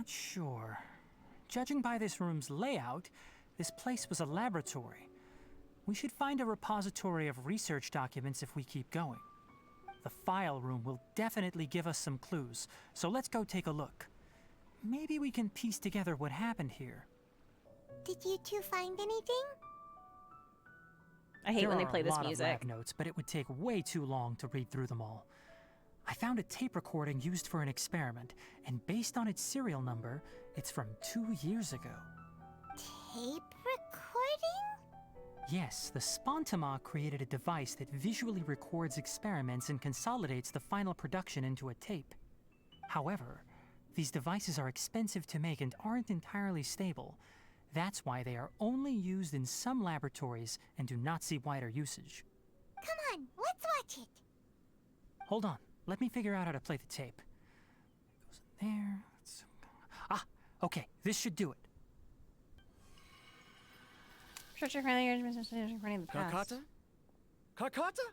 not sure. Judging by this room's layout, this place was a laboratory. We should find a repository of research documents if we keep going. The file room will definitely give us some clues, so let's go take a look. Maybe we can piece together what happened here. Did you two find anything? I hate when they play this There are a lot of lab music. notes, but it would take way too long to read through them all. I found a tape recording used for an experiment, and based on its serial number, it's from 2 years ago. Tape recording? Yes, the Spontama created a device that visually records experiments and consolidates the final production into a tape. However, these devices are expensive to make and aren't entirely stable. That's why they are only used in some laboratories and do not see wider usage. Come on, let's watch it. Hold on, let me figure out how to play the tape. It goes in there. Okay, this should do it. Carcata? Carcata?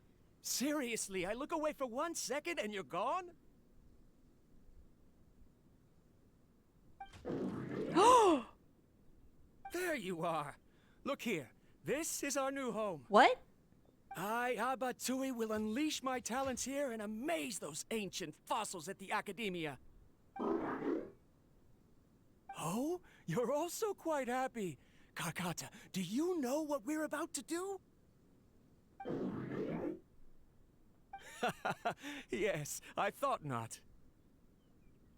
Seriously, I look away for 1 second and you're gone? There you are. Look here. This is our new home. What? I, Abatui, will unleash my talents here and amaze those ancient fossils at the Academia. Oh, you're also quite happy. Carcata, do you know what we're about to do? Yes, I thought not.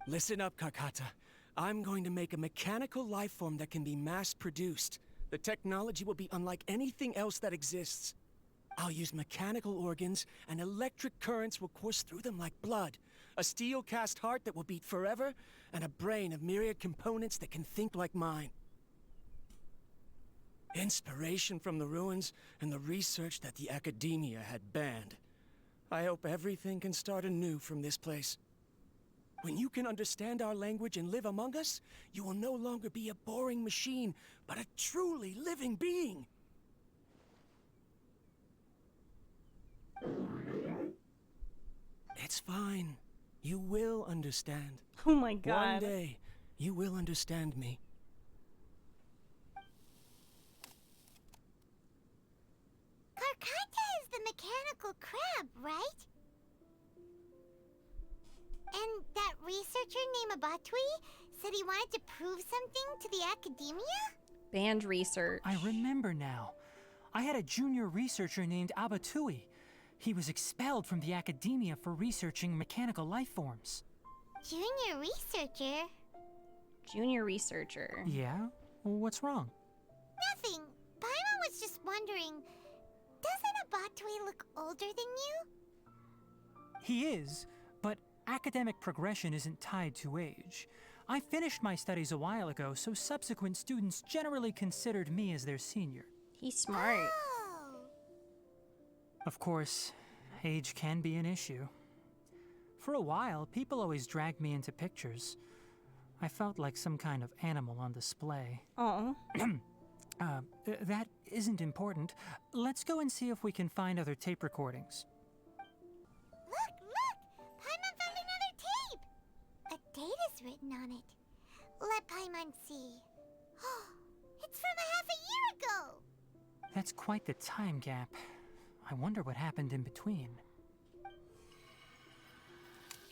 Listen up, Carcata. I'm going to make a mechanical life form that can be mass-produced. The technology will be unlike anything else that exists. I'll use mechanical organs, and electric currents will course through them like blood. A steel-cast heart that will beat forever, and a brain of myriad components that can think like mine. Inspiration from the ruins and the research that the Academia had banned. I hope everything can start anew from this place. When you can understand our language and live among us, you will no longer be a boring machine, but a truly living being. It's fine. You will understand. Oh my god. One day, you will understand me. Carcata is the mechanical crab, right? And that researcher named Abatui said he wanted to prove something to the Academia? Banned research. I remember now. I had a junior researcher named Abatui. He was expelled from the Academia for researching mechanical life forms. Junior researcher? Junior researcher. Yeah? What's wrong? Nothing. Paimon was just wondering, doesn't Abatui look older than you? He is, but academic progression isn't tied to age. I finished my studies a while ago, so subsequent students generally considered me as their senior. He's smart. Oh. Of course, age can be an issue. For a while, people always dragged me into pictures. I felt like some kind of animal on display. Oh. That isn't important. Let's go and see if we can find other tape recordings. Look! Paimon found another tape! A date is written on it. Let Paimon see. It's from a half a year ago! That's quite the time gap. I wonder what happened in between.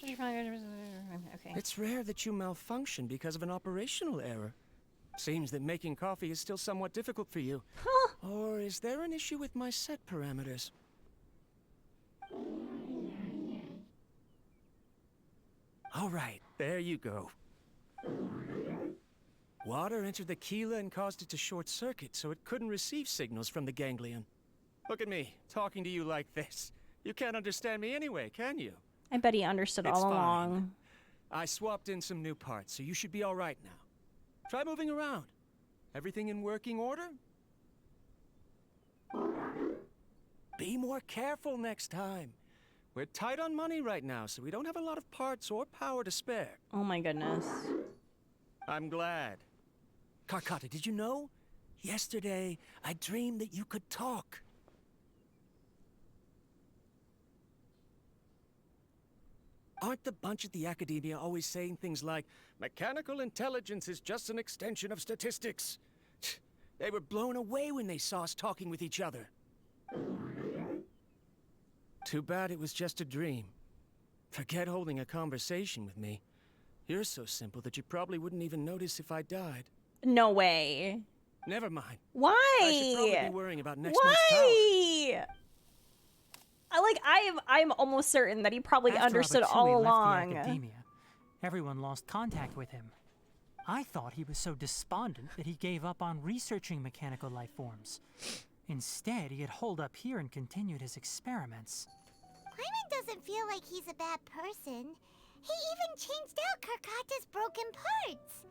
Okay. It's rare that you malfunction because of an operational error. Seems that making coffee is still somewhat difficult for you. Or is there an issue with my set parameters? All right, there you go. Water entered the Keela and caused it to short circuit, so it couldn't receive signals from the ganglion. Look at me, talking to you like this. You can't understand me anyway, can you? I bet he understood It's all fine. along. I swapped in some new parts, so you should be all right now. Try moving around. Everything in working order? Be more careful next time. We're tight on money right now, so we don't have a lot of parts or power to spare. Oh my goodness. I'm glad. Carcata, did you know? Yesterday, I dreamed that you could talk. Aren't the bunch at the Academia always saying things like, mechanical intelligence is just an extension of statistics? They were blown away when they saw us talking with each other. Too bad it was just a dream. Forget holding a conversation with me. You're so simple that you probably wouldn't even notice if I died. No way. Never mind. Why? I should probably be worrying about next month's power. Why? I'm almost certain that he probably After understood Abatui all left along. the academia, everyone lost contact with him. I thought he was so despondent that he gave up on researching mechanical life forms. Instead, he had holed up here and continued his experiments. Paimon doesn't feel like he's a bad person. He even changed out Karkata's broken parts.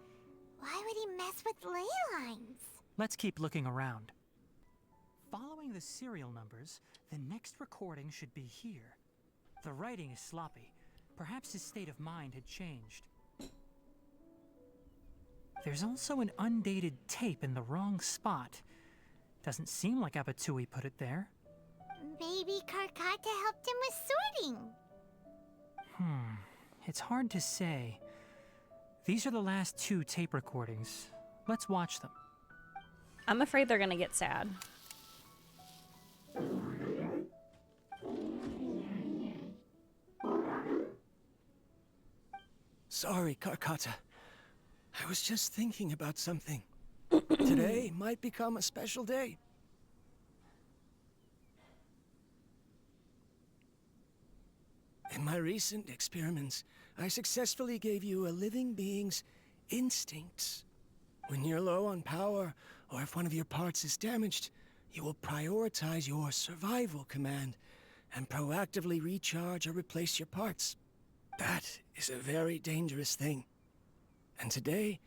Why would he mess with ley lines? Let's keep looking around. Following the serial numbers, the next recording should be here. The writing is sloppy. Perhaps his state of mind had changed. There's also an undated tape in the wrong spot. Doesn't seem like Abatui put it there. Maybe Karkata helped him with sorting. It's hard to say. These are the last 2 tape recordings. Let's watch them. I'm afraid they're gonna get sad. Sorry, Karkata. I was just thinking about something. Today might become a special day. In my recent experiments, I successfully gave you a living being's instincts. When you're low on power, or if one of your parts is damaged, you will prioritize your survival command and proactively recharge or replace your parts. That is a very dangerous thing. And today,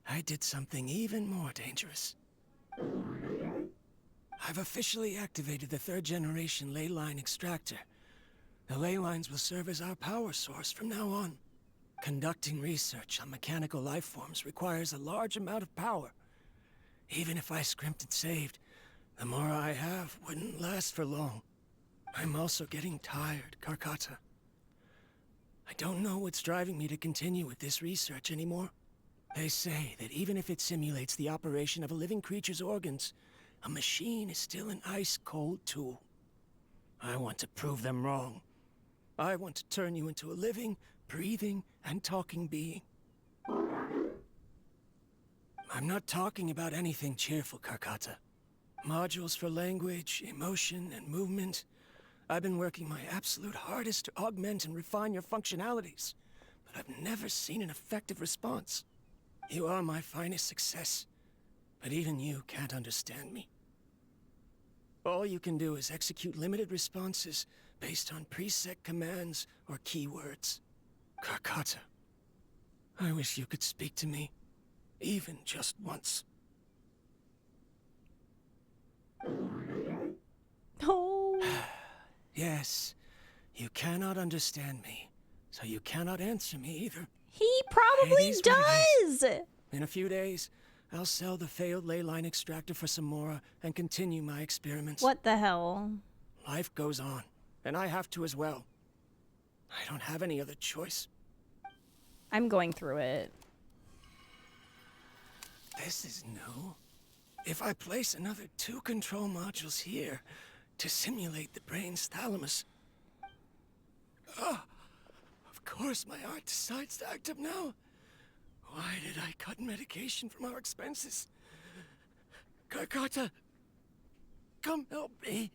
I did something even more dangerous. I've officially activated the 3rd generation Leyline extractor. The Leylines will serve as our power source from now on. Conducting research on mechanical life forms requires a large amount of power. Even if I scrimped and saved, the more I have wouldn't last for long. I'm also getting tired, Karkata. I don't know what's driving me to continue with this research anymore. They say that even if it simulates the operation of a living creature's organs, a machine is still an ice-cold tool. I want to prove them wrong. I want to turn you into a living, breathing, and talking being. I'm not talking about anything cheerful, Karkata. Modules for language, emotion, and movement. I've been working my absolute hardest to augment and refine your functionalities, but I've never seen an effective response. You are my finest success, but even you can't understand me. All you can do is execute limited responses based on preset commands or keywords. Karkata, I wish you could speak to me, even just once. Oh. Yes, you cannot understand me, so you cannot answer me either. He probably It is what it is. does. In a few days, I'll sell the failed Leyline extractor for some more and continue my experiments. What the hell? Life goes on, and I have to as well. I don't have any other choice. I'm going through it. This is new. If I place another 2 control modules here to simulate the brain's thalamus... Of course my heart decides to act up now. Why did I cut medication from our expenses? Karkata, come help me.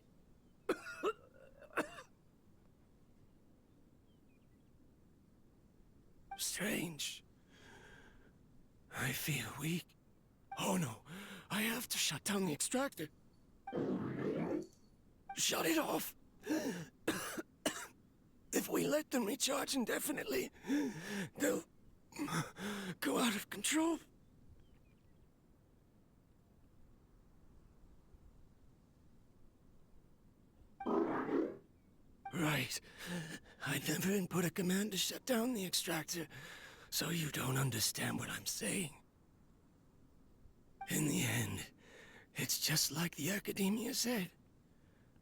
Strange. I feel weak. Oh no, I have to shut down the extractor. Shut it off. If we let them recharge indefinitely, they'll go out of control. Right. I never input a command to shut down the extractor, so you don't understand what I'm saying. In the end, it's just like the Academia said.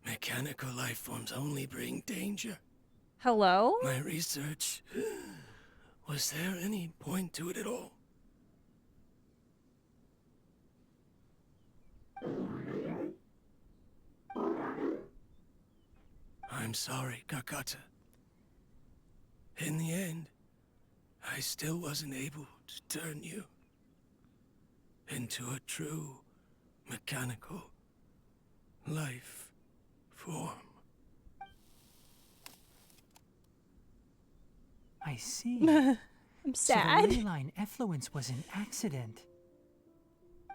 Mechanical life forms only bring danger. Hello? My research. Was there any point to it at all? I'm sorry, Kakata. In the end, I still wasn't able to turn you into a true mechanical life form. I see. I'm sad. So the Leyline effluence was an accident.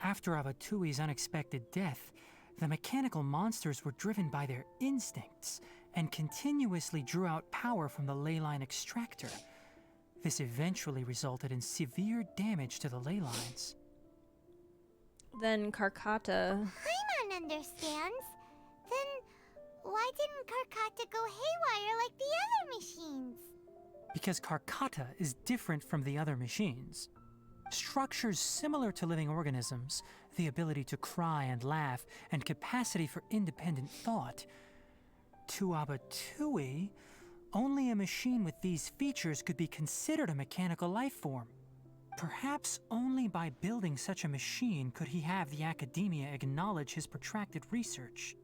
After Abatui's unexpected death, the mechanical monsters were driven by their instincts and continuously drew out power from the Leyline extractor. This eventually resulted in severe damage to the Leylines. Then Karkata. Paimon understands. Then why didn't Karkata go haywire like the other machines? Because Karkata is different from the other machines. Structures similar to living organisms, the ability to cry and laugh, and capacity for independent thought. To Abatui, only a machine with these features could be considered a mechanical life form. Perhaps only by building such a machine could he have the academia acknowledge his protracted research.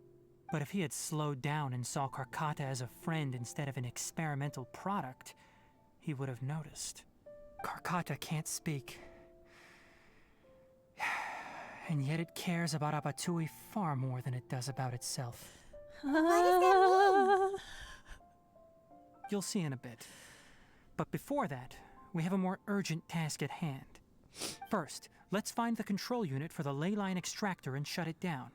But if he had slowed down and saw Karkata as a friend instead of an experimental product, he would have noticed. Karkata can't speak. And yet it cares about Abatui far more than it does about itself. What does that mean? You'll see in a bit. But before that, we have a more urgent task at hand. First, let's find the control unit for the Leyline extractor and shut it down.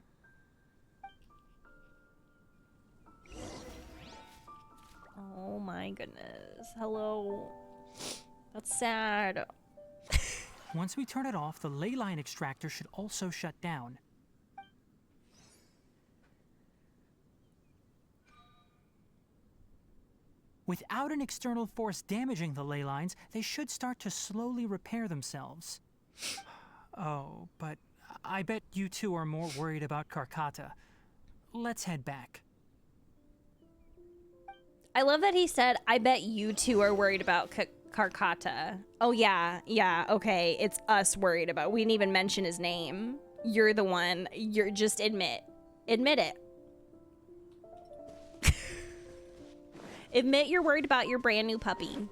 Oh my goodness. Hello. That's sad. Once we turn it off, the Leyline extractor should also shut down. Without an external force damaging the ley lines, they should start to slowly repair themselves. Oh, but I bet you two are more worried about Karkata. Let's head back. I love that he said, I bet you two are worried about Karkata. Oh yeah, okay. It's us worried about. We didn't even mention his name. You're the one. You're just admit it. Admit you're worried about your brand new puppy.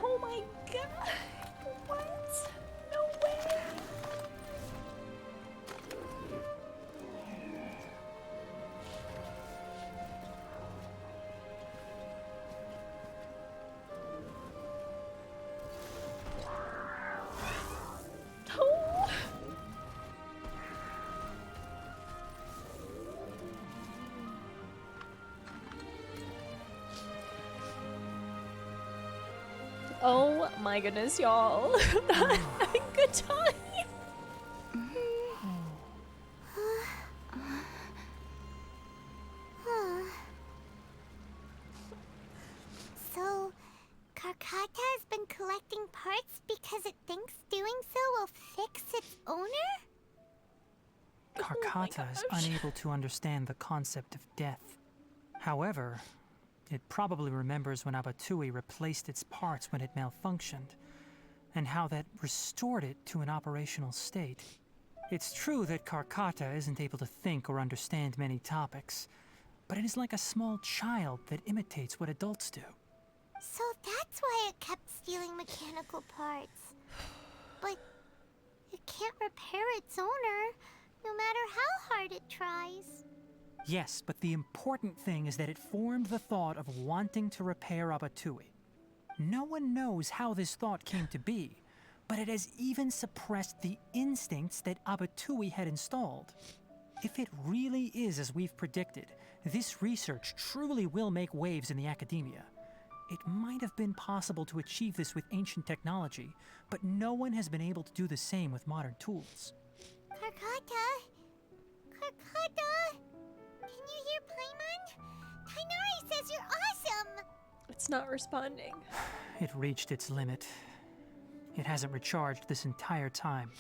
Oh my god! What? No way! Oh! Oh my goodness, y'all. Having a good time. So, Karkata has been collecting parts because it thinks doing so will fix its owner? Karkata is unable to understand the concept of death. However, it probably remembers when Abatui replaced its parts when it malfunctioned, and how that restored it to an operational state. It's true that Karkata isn't able to think or understand many topics, but it is like a small child that imitates what adults do. So that's why it kept stealing mechanical parts. But it can't repair its owner, no matter how hard it tries. Yes, but the important thing is that it formed the thought of wanting to repair Abatui. No one knows how this thought came to be, but it has even suppressed the instincts that Abatui had installed. If it really is as we've predicted, this research truly will make waves in the academia. It might have been possible to achieve this with ancient technology, but no one has been able to do the same with modern tools. Karkata? Karkata? Can you hear Paimon? Tighnari says you're awesome! It's not responding. It reached its limit. It hasn't recharged this entire time,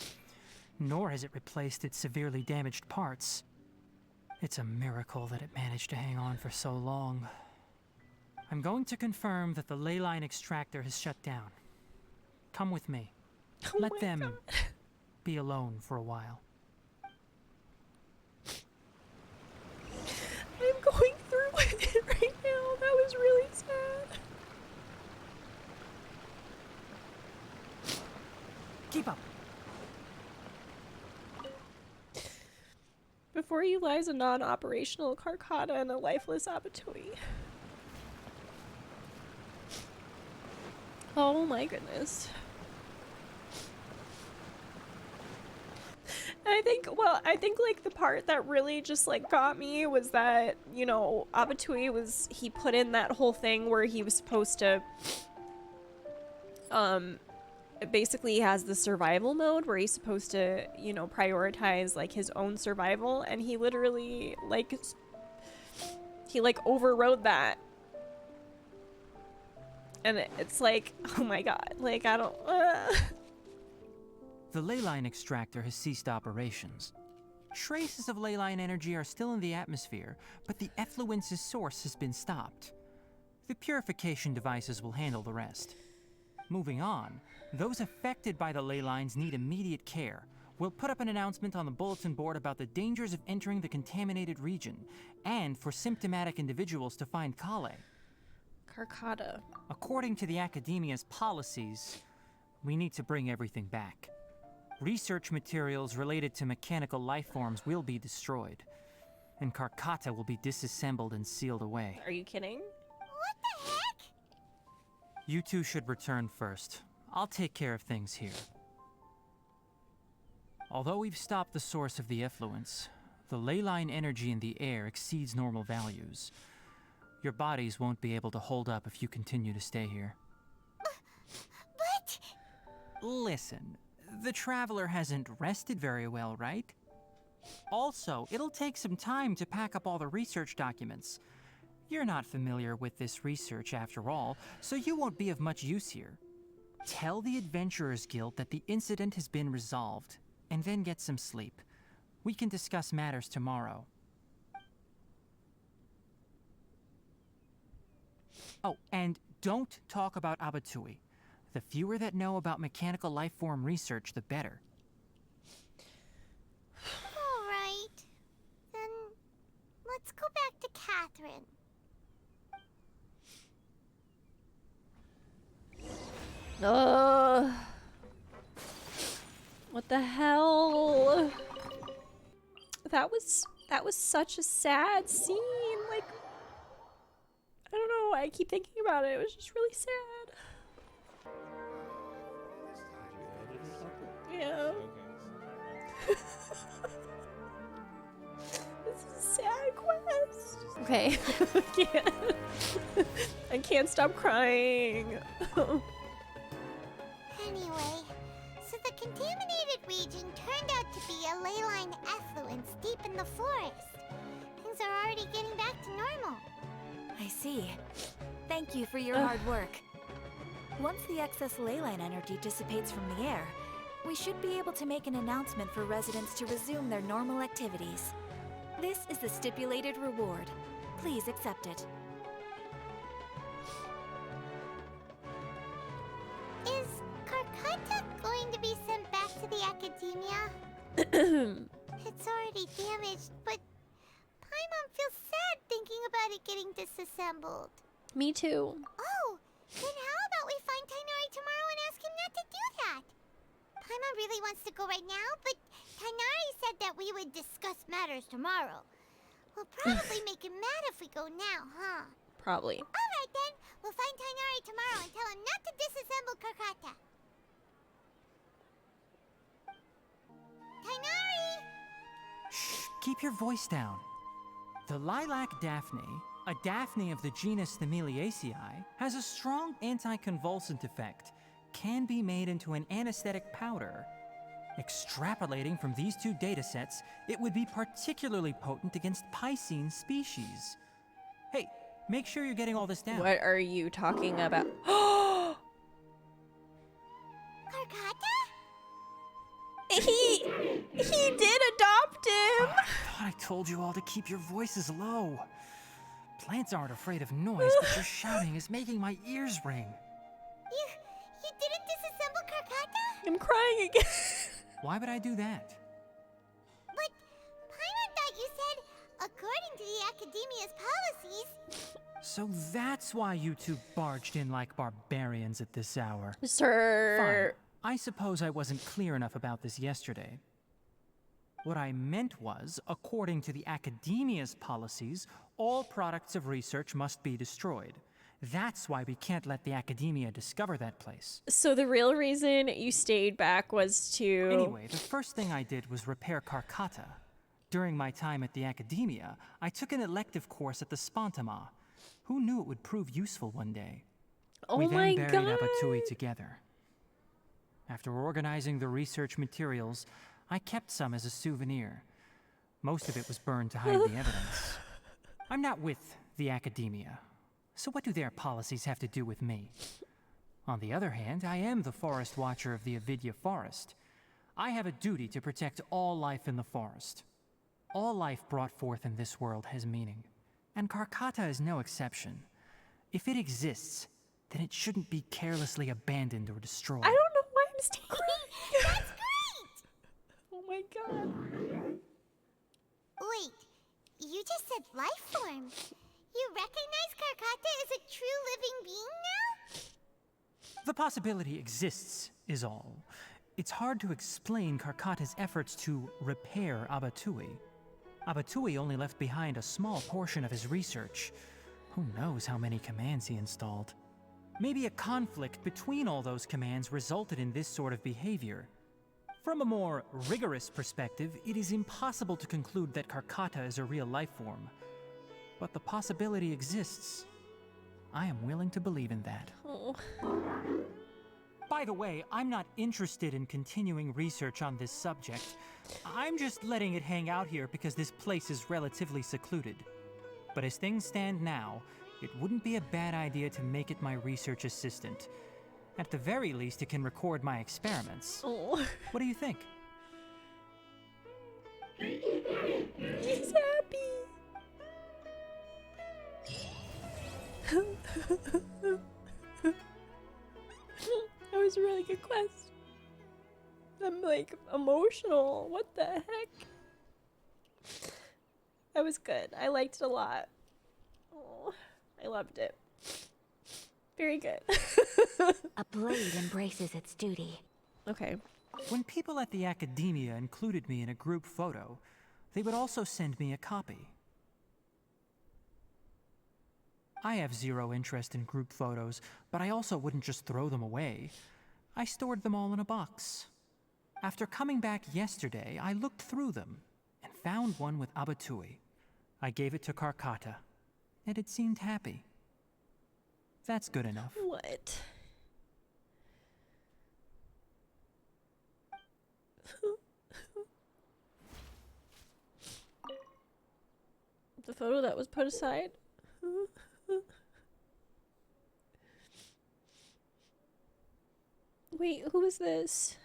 nor has it replaced its severely damaged parts. It's a miracle that it managed to hang on for so long. I'm going to confirm that the Leyline extractor has shut down. Come with me. Let them be alone for a while. I'm going through it right now. That was really sad. Keep up. Before you lies a non-operational Karkata and a lifeless Abatui. Oh my goodness. I think like the part that really just like got me was that, you know, Abatui he put in that whole thing where he was supposed to, basically he has the survival mode where he's supposed to, you know, prioritize like his own survival, and he literally like, he like overrode that. And it's like, oh my god, like I don't, The Leyline extractor has ceased operations. Traces of Leyline energy are still in the atmosphere, but the effluence's source has been stopped. The purification devices will handle the rest. Moving on, those affected by the Leylines need immediate care. We'll put up an announcement on the bulletin board about the dangers of entering the contaminated region, and for symptomatic individuals to find Kale. Karkata. According to the Academia's policies, we need to bring everything back. Research materials related to mechanical life forms will be destroyed, and Karkata will be disassembled and sealed away. Are you kidding? What the heck? You two should return first. I'll take care of things here. Although we've stopped the source of the effluence, the Leyline energy in the air exceeds normal values. Your bodies won't be able to hold up if you continue to stay here. But... Listen, the Traveler hasn't rested very well, right? Also, it'll take some time to pack up all the research documents. You're not familiar with this research after all, so you won't be of much use here. Tell the Adventurers Guild that the incident has been resolved, and then get some sleep. We can discuss matters tomorrow. Oh, and don't talk about Abatui. The fewer that know about mechanical life form research, the better. All right. Then let's go back to Catherine. Ugh. What the hell? That was such a sad scene. Like, I don't know. I keep thinking about it. It was just really sad. Yeah. This is a sad quest. Okay. I can't stop crying. Anyway, so the contaminated region turned out to be a Leyline effluence deep in the forest. Things are already getting back to normal. I see. Thank you for your hard work. Once the excess Leyline energy dissipates from the air, we should be able to make an announcement for residents to resume their normal activities. This is the stipulated reward. Please accept it. Is Karkata going to be sent back to the Academia? It's already damaged, but Paimon feels sad thinking about it getting disassembled. Me too. Oh, then how about we find Tighnari tomorrow and ask him not to do that? Paimon really wants to go right now, but Tighnari said that we would discuss matters tomorrow. We'll probably make him mad if we go now, huh? Probably. Alright then, we'll find Tighnari tomorrow and tell him not to disassemble Karkata. Tighnari! Shh, keep your voice down. The lilac daphne, a daphne of the genus Thameliaceae, has a strong anticonvulsant effect, can be made into an anesthetic powder. Extrapolating from these two datasets, it would be particularly potent against Piscine species. Hey, make sure you're getting all this down. What are you talking about? Karkata? He did adopt him. I thought I told you all to keep your voices low. Plants aren't afraid of noise, but your shouting is making my ears ring. You didn't disassemble Karkata? I'm crying again. Why would I do that? But Paimon thought you said, according to the Academia's policies... So that's why you two barged in like barbarians at this hour. Sir. Fine. I suppose I wasn't clear enough about this yesterday. What I meant was, according to the Academia's policies, all products of research must be destroyed. That's why we can't let the Academia discover that place. So the real reason you stayed back was to... Anyway, the first thing I did was repair Karkata. During my time at the Academia, I took an elective course at the Spontama. Who knew it would prove useful one day? Oh we my then buried God. Abatui together. After organizing the research materials, I kept some as a souvenir. Most of it was burned to hide the evidence. I'm not with the Academia, so what do their policies have to do with me? On the other hand, I am the Forest Watcher of the Avidya Forest. I have a duty to protect all life in the forest. All life brought forth in this world has meaning, and Karkata is no exception. If it exists, then it shouldn't be carelessly abandoned or destroyed. I don't know why I'm still crying. That's great! Oh my God. Wait, you just said life form. You recognize Karkata as a true living being now? The possibility exists, is all. It's hard to explain Karkata's efforts to repair Abatui. Abatui only left behind a small portion of his research. Who knows how many commands he installed? Maybe a conflict between all those commands resulted in this sort of behavior. From a more rigorous perspective, it is impossible to conclude that Karkata is a real life form. But the possibility exists. I am willing to believe in that. Oh. By the way, I'm not interested in continuing research on this subject. I'm just letting it hang out here because this place is relatively secluded. But as things stand now, it wouldn't be a bad idea to make it my research assistant. At the very least, it can record my experiments. Oh. What do you think? He's happy. That was a really good quest. I'm like emotional. What the heck? That was good. I liked it a lot. Oh, I loved it. Very good. A blade embraces its duty. Okay. When people at the Academia included me in a group photo, they would also send me a copy. I have zero interest in group photos, but I also wouldn't just throw them away. I stored them all in a box. After coming back yesterday, I looked through them and found one with Abatui. I gave it to Karkata, and it seemed happy. That's good enough. What? The photo that was put aside? Wait, who is this?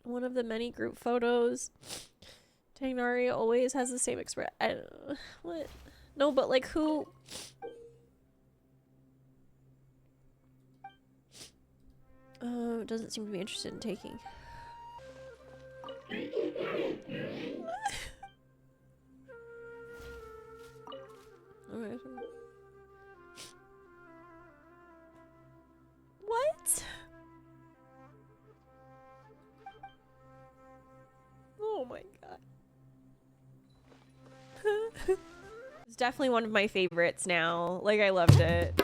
One of the many group photos. Tighnari always has the same expression. I don't know. What? No, but like who? Doesn't seem to be interested in taking. Alright. What? Oh my god. It's definitely one of my favorites now. Like, I loved it.